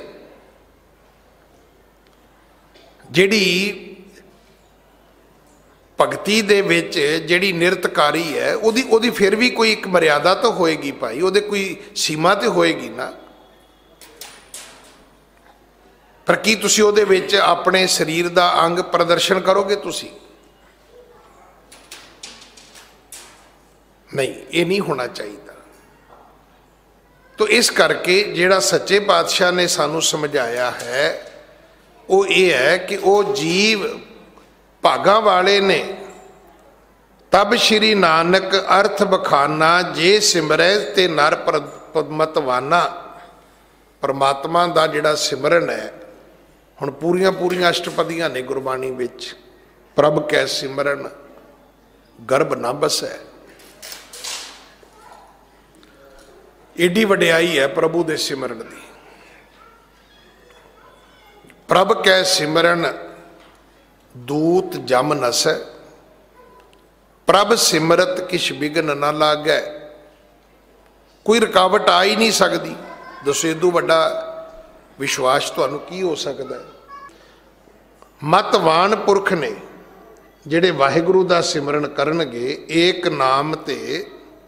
जिहड़ी भगती दे विच जिहड़ी निरतकारी है उहदी फिर भी कोई एक मर्यादा तो होएगी भाई, उहदे कोई सीमा तो होएगी ना। पर की तुसी उहदे विच अपने शरीर का अंग प्रदर्शन करोगे? तुसी नहीं, ये नहीं होना चाहिए। तो इस करके जिहड़ा सच्चे पातशाह ने सानू समझाया है वो ये है कि वो जीव भागा वाले ने। तब श्री नानक अर्थ बखाना जे सिमरै ते नर मतवाना। परमात्मा का जिहड़ा सिमरन है, हुण पूरियां पूरियां अष्टपदियां ने गुरबाणी विच। प्रभ कै सिमरन गर्भ ना बसै। एडी वडियाई है प्रभु दे सिमरन दी। प्रभ कै सिमरन दूत जम नसै। प्रभ सिमरत किश विघन न लागै। कोई रुकावट आ ही नहीं सकती। दसो इदू वड्डा विश्वास तुहानू की हो सकता है? मतवान पुरख ने जिहड़े वाहिगुरू दा सिमरन करनगे, एक नाम ते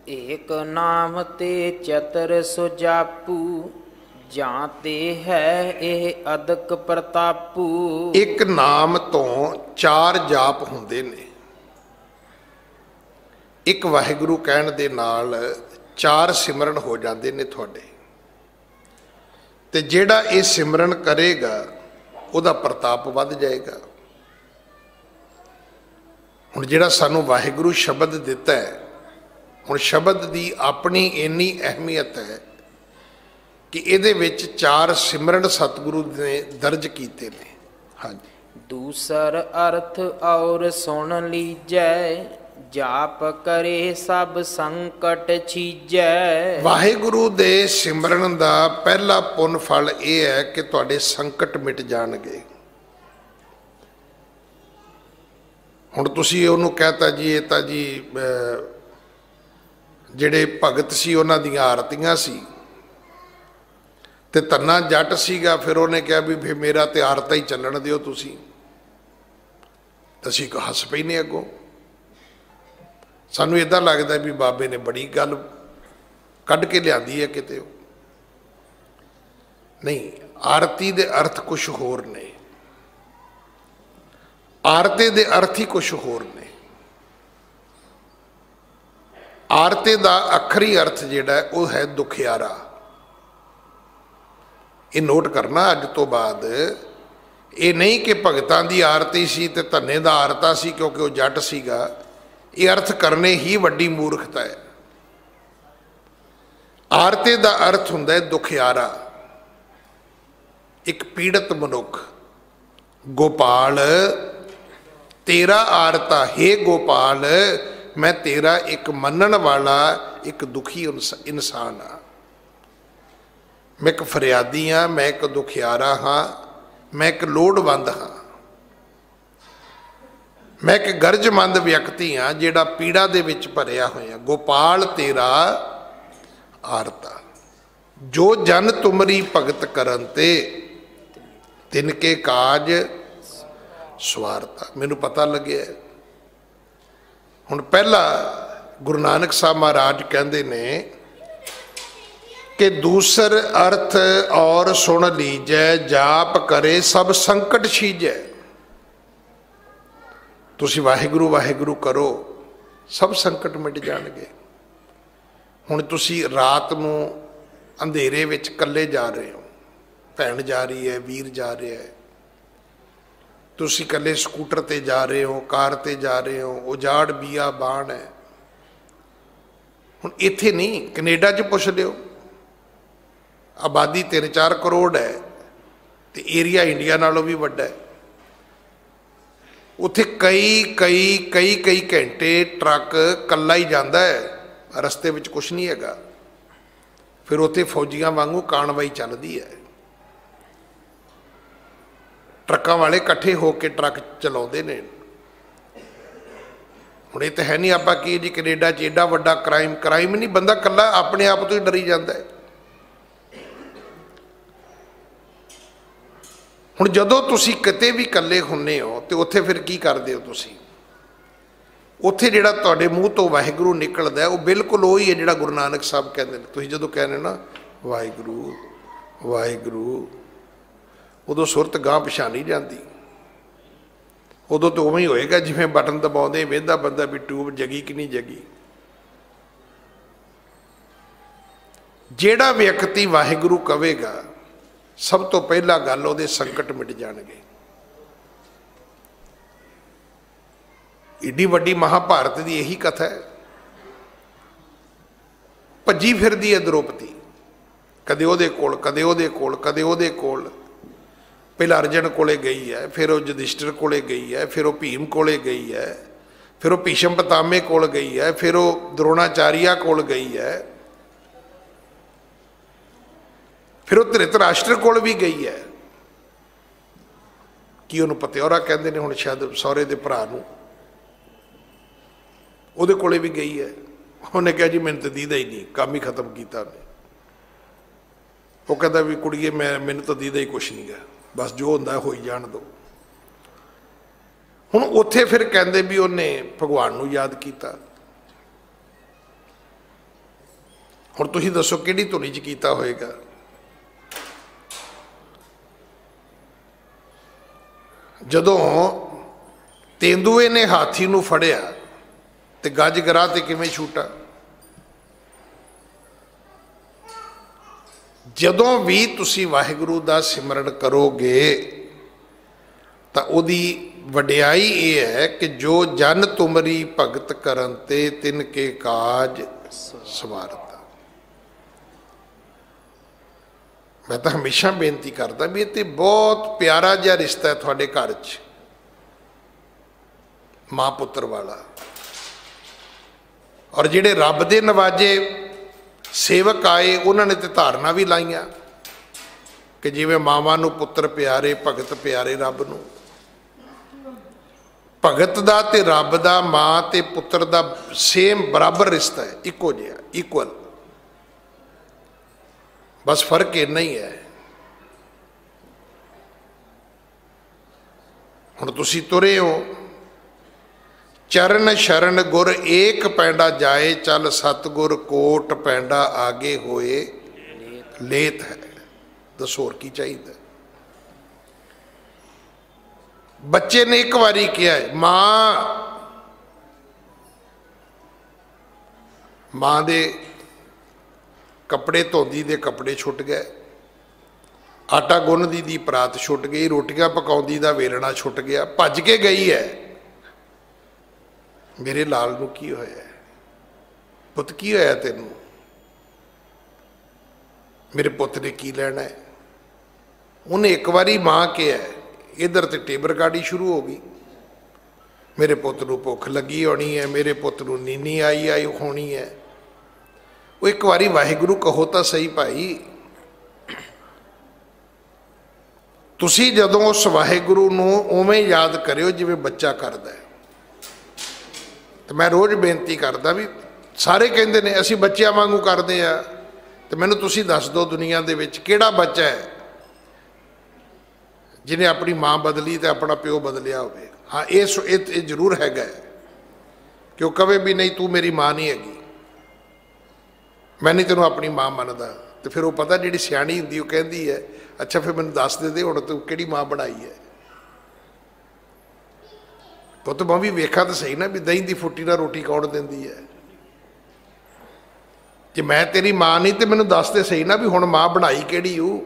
एक नाम ते चतर सुजापू। जाते है यह अदक प्रतापू। एक नाम तो चार जाप हुंदे ने। एक वाहिगुरू कहण दे नाल चार सिमरन हो जाते ने तुहाडे। ते जिहड़ा ये सिमरन करेगा उहदा प्रताप वध जाएगा। हुण जिहड़ा सानू वाहिगुरू शब्द दिता है, हुण शब्द की अपनी इन्नी अहमियत है कि इहदे विच चार सिमरन सतगुरु ने दर्ज कीते ने। हाँ जी। दूसर अर्थ और सुन लीजै। जाप करे सब संकट छीजै। वाहिगुरू दे सिमरन दा पहला पुन फल यह है कि तुहाडे संकट मिट जाणगे। हुण तुसीं उहनूं कहता जी ये तां जी जिहड़े भगत सी उन्हां दीआं आरतियां सी ते तन्ना जट सीगा। फिर उन्हें कहा भी फिर मेरा ते आरता ही चलन दिओ तुसीं। असीं हस पैने अगों। सानू इदां लगदा भी बाबे ने बड़ी गल कढ़ के लिआंदी है किते। नहीं, आरती दे अर्थ कुछ होर ने, आरती दे अर्थ ही कुछ होर ने। आरती दा अखरी अर्थ जिहड़ा है वह है दुखियारा। ये नोट करना अज तो बाद। ये नहीं कि भगतां दी आरती सी ते धन्ने दा आरता सी क्योंकि वह जट सीगा। ये अर्थ करने ही वड्डी मूर्खता है। आरती दा अर्थ हुंदा है दुखियारा, एक पीड़ित मनुख। गोपाल तेरा आरता, हे गोपाल मैं तेरा एक मनन वाला एक दुखी इंसान हाँ। मैं एक फरियादी हाँ, मैं एक दुखियारा हाँ, मैं एक लोड़वंद हाँ, मैं एक गरजमंद व्यक्ति हाँ जिहड़ा पीड़ा दे विच भरिया होया। गोपाल तेरा आरता। जो जन तुमरी भगत करन ते तिनके काज स्वारता। मैनू पता लगे हुण पहला गुरु नानक साहब महाराज कहते ने कि दूसर अर्थ और सुन लीजै। जाप करे सब संकट छीजै। तुसी वाहिगुरू वाहिगुरू करो, सब संकट मिट जाणगे। हुण तुसी रात नूं अंधेरे विच कल्ले जा रहे हो, भैन जा रही है, वीर जा रहा है, तुसी कल्ले स्कूटर ते जा रहे हो, कार ते जा रहे हो, उजाड़ बिया बाण है। हुण इत्थे नहीं, कनेडा च पुछ लिओ, आबादी 3-4 करोड़ है ते एरिया इंडिया नालों भी वड्डा है। उत्थे कई कई कई कई घंटे ट्रक कल्ला ही जाता है, रस्ते विच कुछ नहीं हैगा। फिर उत्थे फौजियां वांगू कानवाई चलती है। ट्रकों वाले इकट्ठे होकर ट्रक चलाते हैं। हुण ये तो है नहीं आपां की जी कनेडा च एडा वड्डा क्राइम, क्राइम नहीं, बंदा कल्ला अपने आप तो ही डरी जाता है। हुण जदों तुसीं किते भी कल्ले हुंदे हो तो उत्थे फिर की करदे हो तुसीं? उत्थे जिहड़ा तुहाडे मूँह तो वाहिगुरू निकलदा है वो बिल्कुल वही है जिहड़ा गुरु नानक साहब कहंदे ने। तुसीं जदों कहने ना वाहिगुरू वाहिगुरू उदों सुरत गांह पिछा नहीं जाती। उदों तो उवें ही होएगा जिवें बटन दबाउंदे वेंदा बंदा भी ट्यूब जगी कि नहीं जगी। ਜਿਹੜਾ व्यक्ति वाहिगुरु कहेगा सब तो पहला गल उहदे संकट मिट जाणगे। ईडी वड्डी महाभारत की यही कथा है। भज्जी फिरदी है द्रौपदी, कदे उहदे कोल कदे उहदे कोल कदे उहदे कोल। पहला अर्जन कोले गई है, फिर वो युधिष्ठिर कोले गई है, फिर वो भीम कोले गई है, फिर वो भीष्म पितामह कोल गई है, फिर वो द्रोणाचार्य कोल गई है, फिर वो धृतराष्ट्र कोल भी गई है कि उन्होंने पत्योरा कहते हैं, हुण शायद सौरे के भरा नूं उहदे कोले भी गई है। उन्हें कहा जी मैंने तो दीदा ही नहीं, काम ही खत्म किया उन्हें। वो कहता भी कुड़िए मैंने तो दीदा ही कुछ नहीं गया, बस जो होंदा हो ही जान दो। हुण उत्थे फिर कहते भी उन्हें भगवान नूं याद किया। हुण तुसीं दसो किहड़ी धुनी च कीता होएगा। जदों तेंदुए ने हाथी नूं फड़िया ते गज गराह ते किवें छूटा। जदों भी तुसी वाहिगुरु दा सिमरन करोगे तां उहदी वडियाई ये है कि जो जन तुमरी भगत करन ते तिनके काज सवारता। मैं तो हमेशा बेनती करता भी ये बहुत प्यारा जिहा रिश्ता है तुहाडे घर च, मां पुत्र वाला। और जिहड़े रब दे नवाजे सेवक आए उन्होंने तो धारना भी लाइया कि जिवें मावां नूं पुत्र प्यारे भगत प्यारे रब नूं। भगत दा ते रब दा मां ते पुत्र दा सेम बराबर रिश्ता है, इको जिहा इक्वल। बस फर्क इन्ना ही है। हुण तुसीं तुरे हो, चरण शरण गुर एक पैंडा जाए, चल सतगुर कोट पैंडा आगे होए लेत है। दसो होर की चाहिए। बच्चे ने एक बारी किया है, मां दे कपड़े धोंदी दे कपड़े छुट गए, आटा गुन्नदी दी परात छुट गई, रोटियां पकाउंदी दा वेलना छुट गया। भज के गई है, मेरे लाल नूं की होया पुत, की होया तेनू, मेरे पुत ने की लेना है। उन्हें एक बारी मां कहा, इधर तो टेबर गाड़ी शुरू हो गई, मेरे पुत नूं भुख लगी होनी है, मेरे पुत नूं नीनी आई होनी है। वो एक बारी वाहिगुरु कहो तो सही भाई। तुसी जदों उस वाहिगुरु नूं उवें याद करियो जिवें बच्चा करदा है। तो मैं रोज़ बेनती करदा भी सारे कहंदे ने असीं बच्चिआं वांगू करदे आ, तो मैनूं तुसीं दस दो दुनिया दे विच किहड़ा बच्चा है जिन्हें अपनी मां बदली तो अपना प्यो बदलिया होवे। हाँ ये जरूर हैगा कि वो कहे भी नहीं तू मेरी मां नहीं हैगी, मैं नहीं तेनों अपनी मां मनदा। तो फिर वो पता जी सियाणी हुंदी वो कहती है अच्छा फिर मैनूं दस दे हुण तू किहड़ी मां बनाई है। पुत मैं भी वेखा तो सही ना भी दही की फुट्टी नाल रोटी कौन देंदी है। जे मैं तेरी मां नहीं तो मैनूं दस दे सही ना भी हुण मां बनाई किहड़ी हूँ,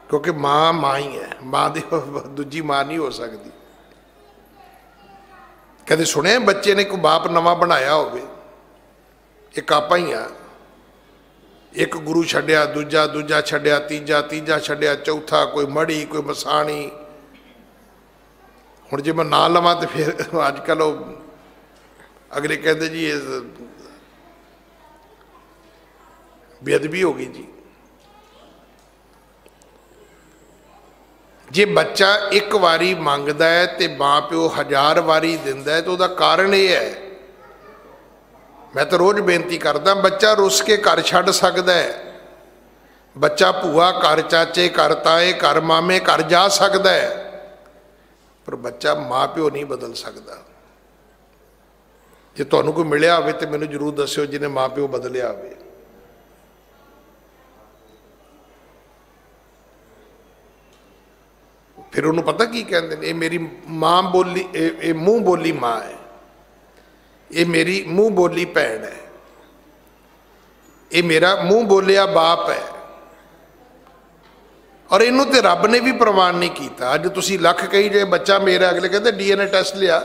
क्योंकि मां ही है, मां दी दूजी मां नहीं हो सकती। कदे सुने बच्चे ने कोई बाप नवा बनाया होवे? एक आपां ही आ, एक गुरु छड्या दूजा, दूजा छड्या तीजा, तीजा छड्या चौथा, कोई मड़ी कोई मसाणी। हुण जे मैं ना लवां तो फिर अजकल अगले कहते जी ये बेअदबी हो गई जी। जे बच्चा एक वारी मंगदा है तो मां प्यो 1000 वारी दिंदा है, तो उसका कारण यह है, मैं तो रोज़ बेनती करदा बच्चा रुस के घर छड्ड सकदा है, बच्चा भूआ घर चाचे घर ताए घर मामे घर जा सकता है, पर बच्चा मां प्यो नहीं बदल सकता। जे तुहानूं कोई मिलिया होवे तो मैनूं जरूर दस्सिओ जिन्हें मां प्यो बदलिया होवे। फिर उन्होंने पता की कहते हैं, ये मेरी माँ बोली, ये मूँह बोली माँ है, ये मेरी मूँह बोली भैन है, ये मेरा मूँह बोलिया बाप है। और इनू तो रब ने भी प्रमाण नहीं किया। अज तुसी लख कही जाए बच्चा मेरा, अगले कहते DNA टेस्ट लिया,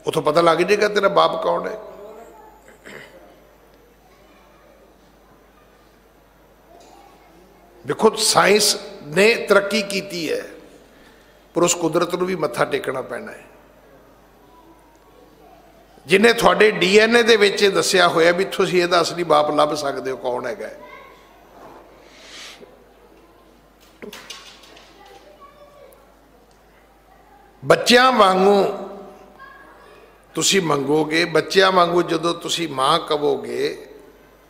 उतो पता लग जाएगा तेरा बाप कौन है। देखो साइंस ने तरक्की की है, पर उस कुदरत को भी मत्था टेकना पैना है जिन्हें थोड़े DNA दे विच दसिया होया भी तुसीं इहदा असली बाप लभ सकते हो कौन है। बच्चों वांगू तुसी मंगोगे, बच्चों वांगू जदों तुसी माँ कहोगे,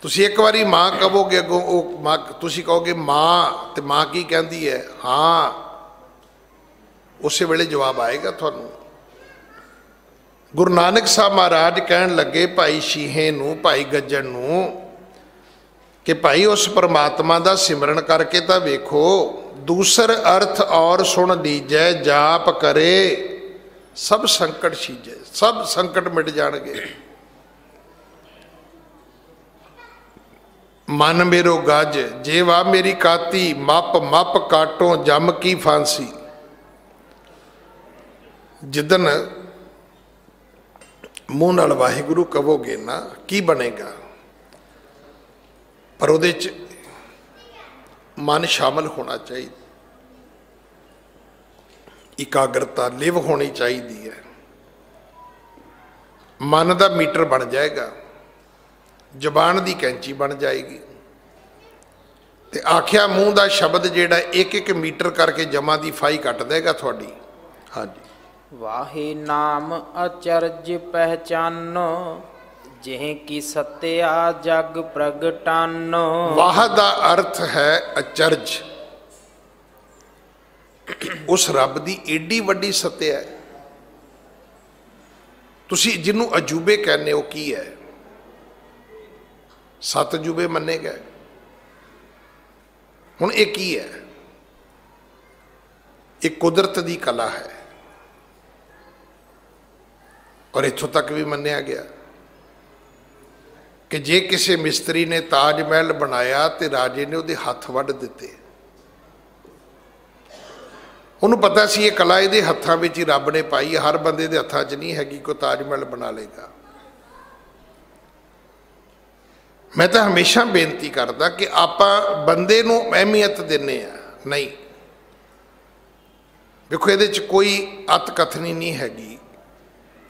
तुसी एक बारी माँ कहोगे, अगों वो माँ तुसी कहोगे माँ, तो माँ की कहती है हाँ, उस वेले जवाब आएगा थानू। गुरु नानक साहब महाराज कहन लगे भाई शीहे नू, भाई गज्जन नू, कि भाई उस परमात्मा का सिमरन करके तो वेखो, दूसर अर्थ और सुन लीजै, जाप करे सब संकट सीजे, सब संकट मिट जाणगे। मन मेरो गज जे वा मेरी काती, मप मप काटो जम की फांसी। जिदन मूँह नाल वाहिगुरु कहोगे ना, की बनेगा, पर उहदे च मन शामिल होना चाहिए, एकाग्रता लिव होनी चाहिए है। मन का मीटर बन जाएगा, जबान की कैंची बन जाएगी, तो आख्या मूँह का शब्द जिहड़ा एक एक मीटर करके जमा की फाई कट देगा थोड़ी। हाँ जी। वाहे नाम अचरज पहचानो, जिह की सत्या जग प्रगटानो। वाह का अर्थ है अचरज, उस रब की एडी वड्डी सत्या है। तुसी जिन्हों अजूबे कहने हो की है, 7 अजूबे मन्ने गए, हुण एक ही है, एक कुदरत की कला है, और इत्थों तक भी मन्निया गया कि जे किसी मिस्त्री ने ताज महल बनाया तो राजे ने उहदे हथ वढ़ दिते। उन्होंने पता सी ये कला ये हथों में ही रब ने पाई, हर बंदे के हथों च नहीं हैगी कोई ताजमहल बना लेगा। मैं तो हमेशा बेनती करता कि आप बंदे नूं अहमियत देने नहीं। देखो ये कोई अत कथनी नहीं हैगी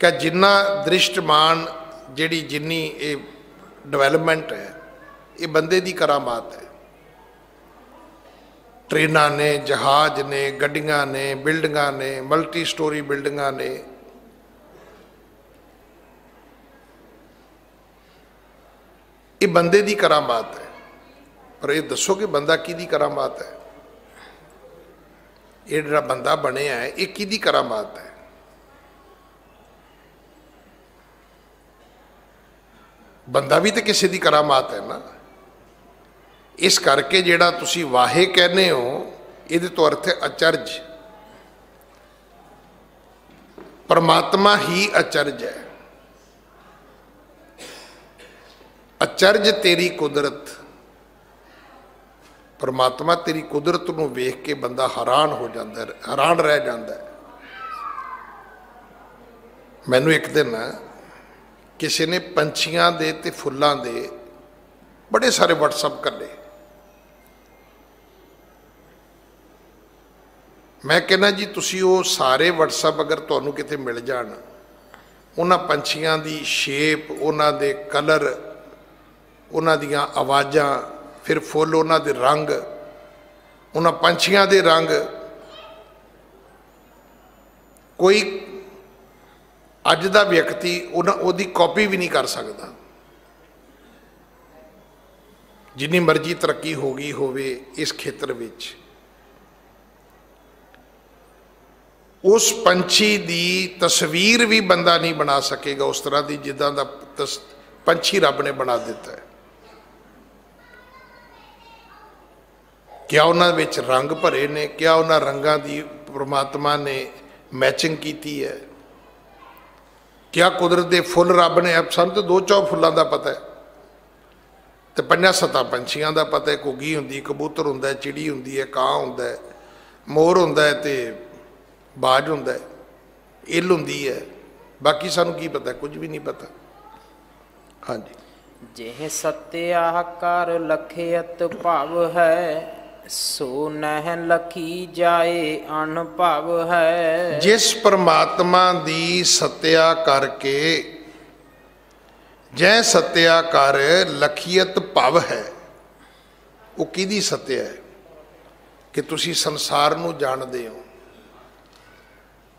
कि जिन्ना दृष्टमान जिहड़ी जिन्नी ये डिवेलपमेंट है, ये बंदे की करामात है। ट्रेनां ने, जहाज ने, गड्डियां ने, बिल्डिंगां ने, मल्टी स्टोरी बिल्डिंगां ने, ये बंदे की करामात है। पर ये दसो कि बंदा किहदी करामात है? ये जिहड़ा बंदा बनिया है ये किहदी करामात है? बंदा भी तो किसी की करामात है ना। इस करके जिहड़ा तुसी वाहे कहने हो, ये तो अर्थ है अचरज। परमात्मा ही अचरज है। अचरज तेरी कुदरत, परमात्मा तेरी कुदरत नूं वेख के बंदा हैरान हो जाता है, हैरान रह जाता है। मैनू एक दिन किसी ने पंछियां दे ते फुल्लां दे बड़े सारे WhatsApp कर ले। मैं कहना जी तुसी वो सारे WhatsApp अगर तुहानू किते मिल जाण, उन्हां पंछियां दी शेप, उन्हां दे कलर, उन्हां दियां आवाज़ां, फिर फुल उन्हां दे रंग, उन्हां पंछियां दे रंग, कोई अज दा व्यक्ति उहदी कॉपी भी नहीं कर सकता। जिन्नी मर्जी तरक्की हो गई होवे इस खेत्र विच, उस पंछी दी तस्वीर भी बंदा नहीं बना सकेगा उस तरह की जिदा दा पंछी रब ने बना दिता है। क्या उन्हां विच रंग भरे ने, क्या उन्हां रंगां दी परमात्मा ने मैचिंग की है, क्या कुदरत के फुल रब ने, सानूं तो 2-4 फुल्लां दा पता है, तो 5-7 पंछियां दा पता है, घुग्गी हुंदी, कबूतर हुंदा है, चिड़ी हुंदी है, कां हुंदा है, मोर हुंदा है, ते बाज हुंदा है, इल हुंदी है, बाकी सानूं की पता, कुछ भी नहीं पता। हाँ जी। जेह सत्या कर लखियत भव है, सो नह लखी जाए अनुभव है। जिस परमात्मा दी सत्या करके, जै सत्या कर लखियत भव है, वो किहदी सत्या है कि तुसी संसार नूं जाणदे हो।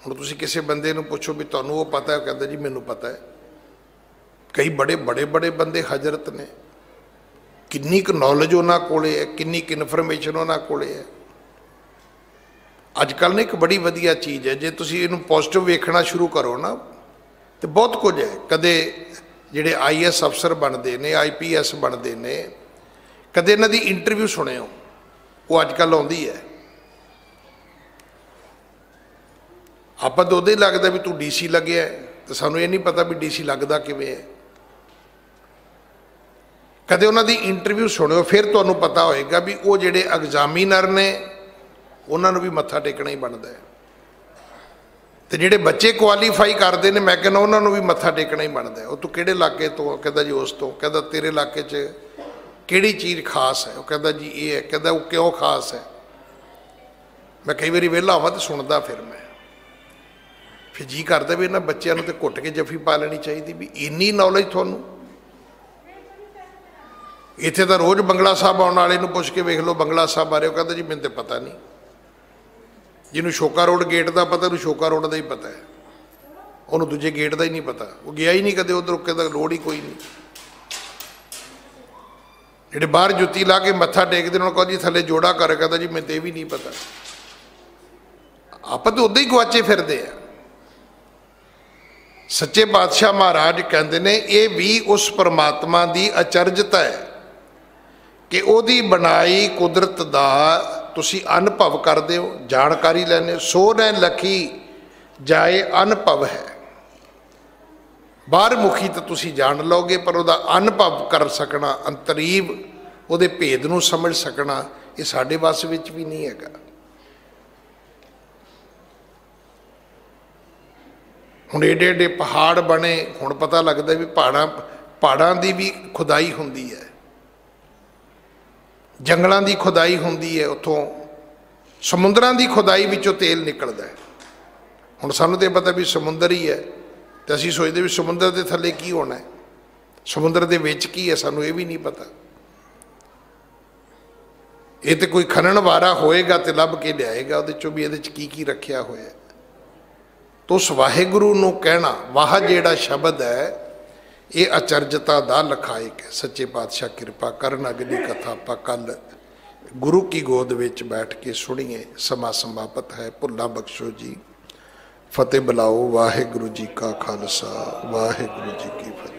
हुण तुसी किसी बंदे नूं पुछो भी तुहानूं वो पता है, कहंदा जी मैनूं पता है। कई बड़े बड़े बड़े बंदे हजरत ने, किन्नी क नॉलेज उन्हां कोले है, किन्नी क इनफॉर्मेशन उन्हां कोले है। अजकल ने एक बड़ी वधिया चीज़ है, जे तुसी इहनूं पॉजिटिव वेखना शुरू करो ना तो बहुत कुछ है। कदे जिहड़े IAS अफसर बनते हैं, IPS बनते हैं, कदे इन्हां दी इंटरव्यू सुने हो, वो अजकल आउंदी है। आपां तो उदे ही लगदा भी तू DC लग्या है, तो सानूं ये नहीं पता भी DC लगदा किवें है। कदे उन्हां दी इंटरव्यू सुनियो, फिर तुहानूं पता होएगा भी वो जिहड़े एग्जामिनर ने उन्हां नूं भी मत्था टेकना ही बनदा है, ते जिहड़े बच्चे क्वालीफाई करते हैं, मैं कहना उन्हां नूं भी मत्था टेकना ही बनदा है। वो तू किहड़े इलाके तो, कहंदा जी उस तो, कहंदा तेरे इलाके च किहड़ी चीज़ खास है, वो कहंदा जी ये है, कहंदा वो क्यों खास है। मैं कई बारी वेला होवां तो सुनदा, फिर जी करदा भी इन्हां बच्चों तो घुट के जफी पा लेनी चाहिए भी इन्नी नॉलेज तुहानूं। इत्थे तो रोज़ बंगला साहब आने वाले नूं पुछ के वेख लो, बंगला साहब बारे, कहता जी मैनूं तो पता नहीं। जिन्होंने शोका रोड गेट का पता, उन्होंने शोका रोड का ही पता है, उन्होंने दूजे गेट का ही नहीं पता, वो गया ही नहीं कदे उधर, कहता लोड़ ही कोई नहीं। जिहड़े बाहर जुत्ती ला के मत्था टेकते उन्होंने कहा जी थले जोड़ा कर, कहता जी मैनूं तो भी नहीं पता। आप तो उदा ही गुआचे फिरदे आ। सच्चे पातशाह महाराज कहते हैं ये भी उस परमात्मा की अचरजता है कि ओदी बनाई कुदरत का तुसी अनुभव करते हो, जानकारी लैने हो। सो न लखी जाए अनुभव है, बाहर मुखी तो तुसी जान लोगे, पर वह अनुभव कर सकना, अंतरीव वो भेद नूं समझ सकना, ये साडे वस विच भी नहीं हैगा। हुण एडे एडे पहाड़ बने, हुण पता लगता भी पहाड़ां की भी खुदाई होंदी है, जंगलों की खुदाई होंदी है, उतों समुद्रां की खुदाई विचों तेल निकलता है। हुण सानूं तो पता भी समुद्र ही है, तो असीं सोचते भी समुद्र के थले की होना है, समुद्र के विच की है, सानूं ये भी नहीं पता। ये तो कोई खनन वारा होएगा तो लभ के लियाएगा, उहदे चों भी इहदे च की रखिया होया। तो उस वाहिगुरू नूं कहना, वाह जिहड़ा शब्द है ये अचरजता दा लखाइक है। सच्चे पातशाह कृपा करन, अगली कथा आपां कल गुरु की गोद विच बैठ के सुनिए। समा समाप्त है, भुल्लां बख्शो जी। फतेह बुलाओ। वाहिगुरू जी का खालसा, वाहिगुरू जी की फतेह।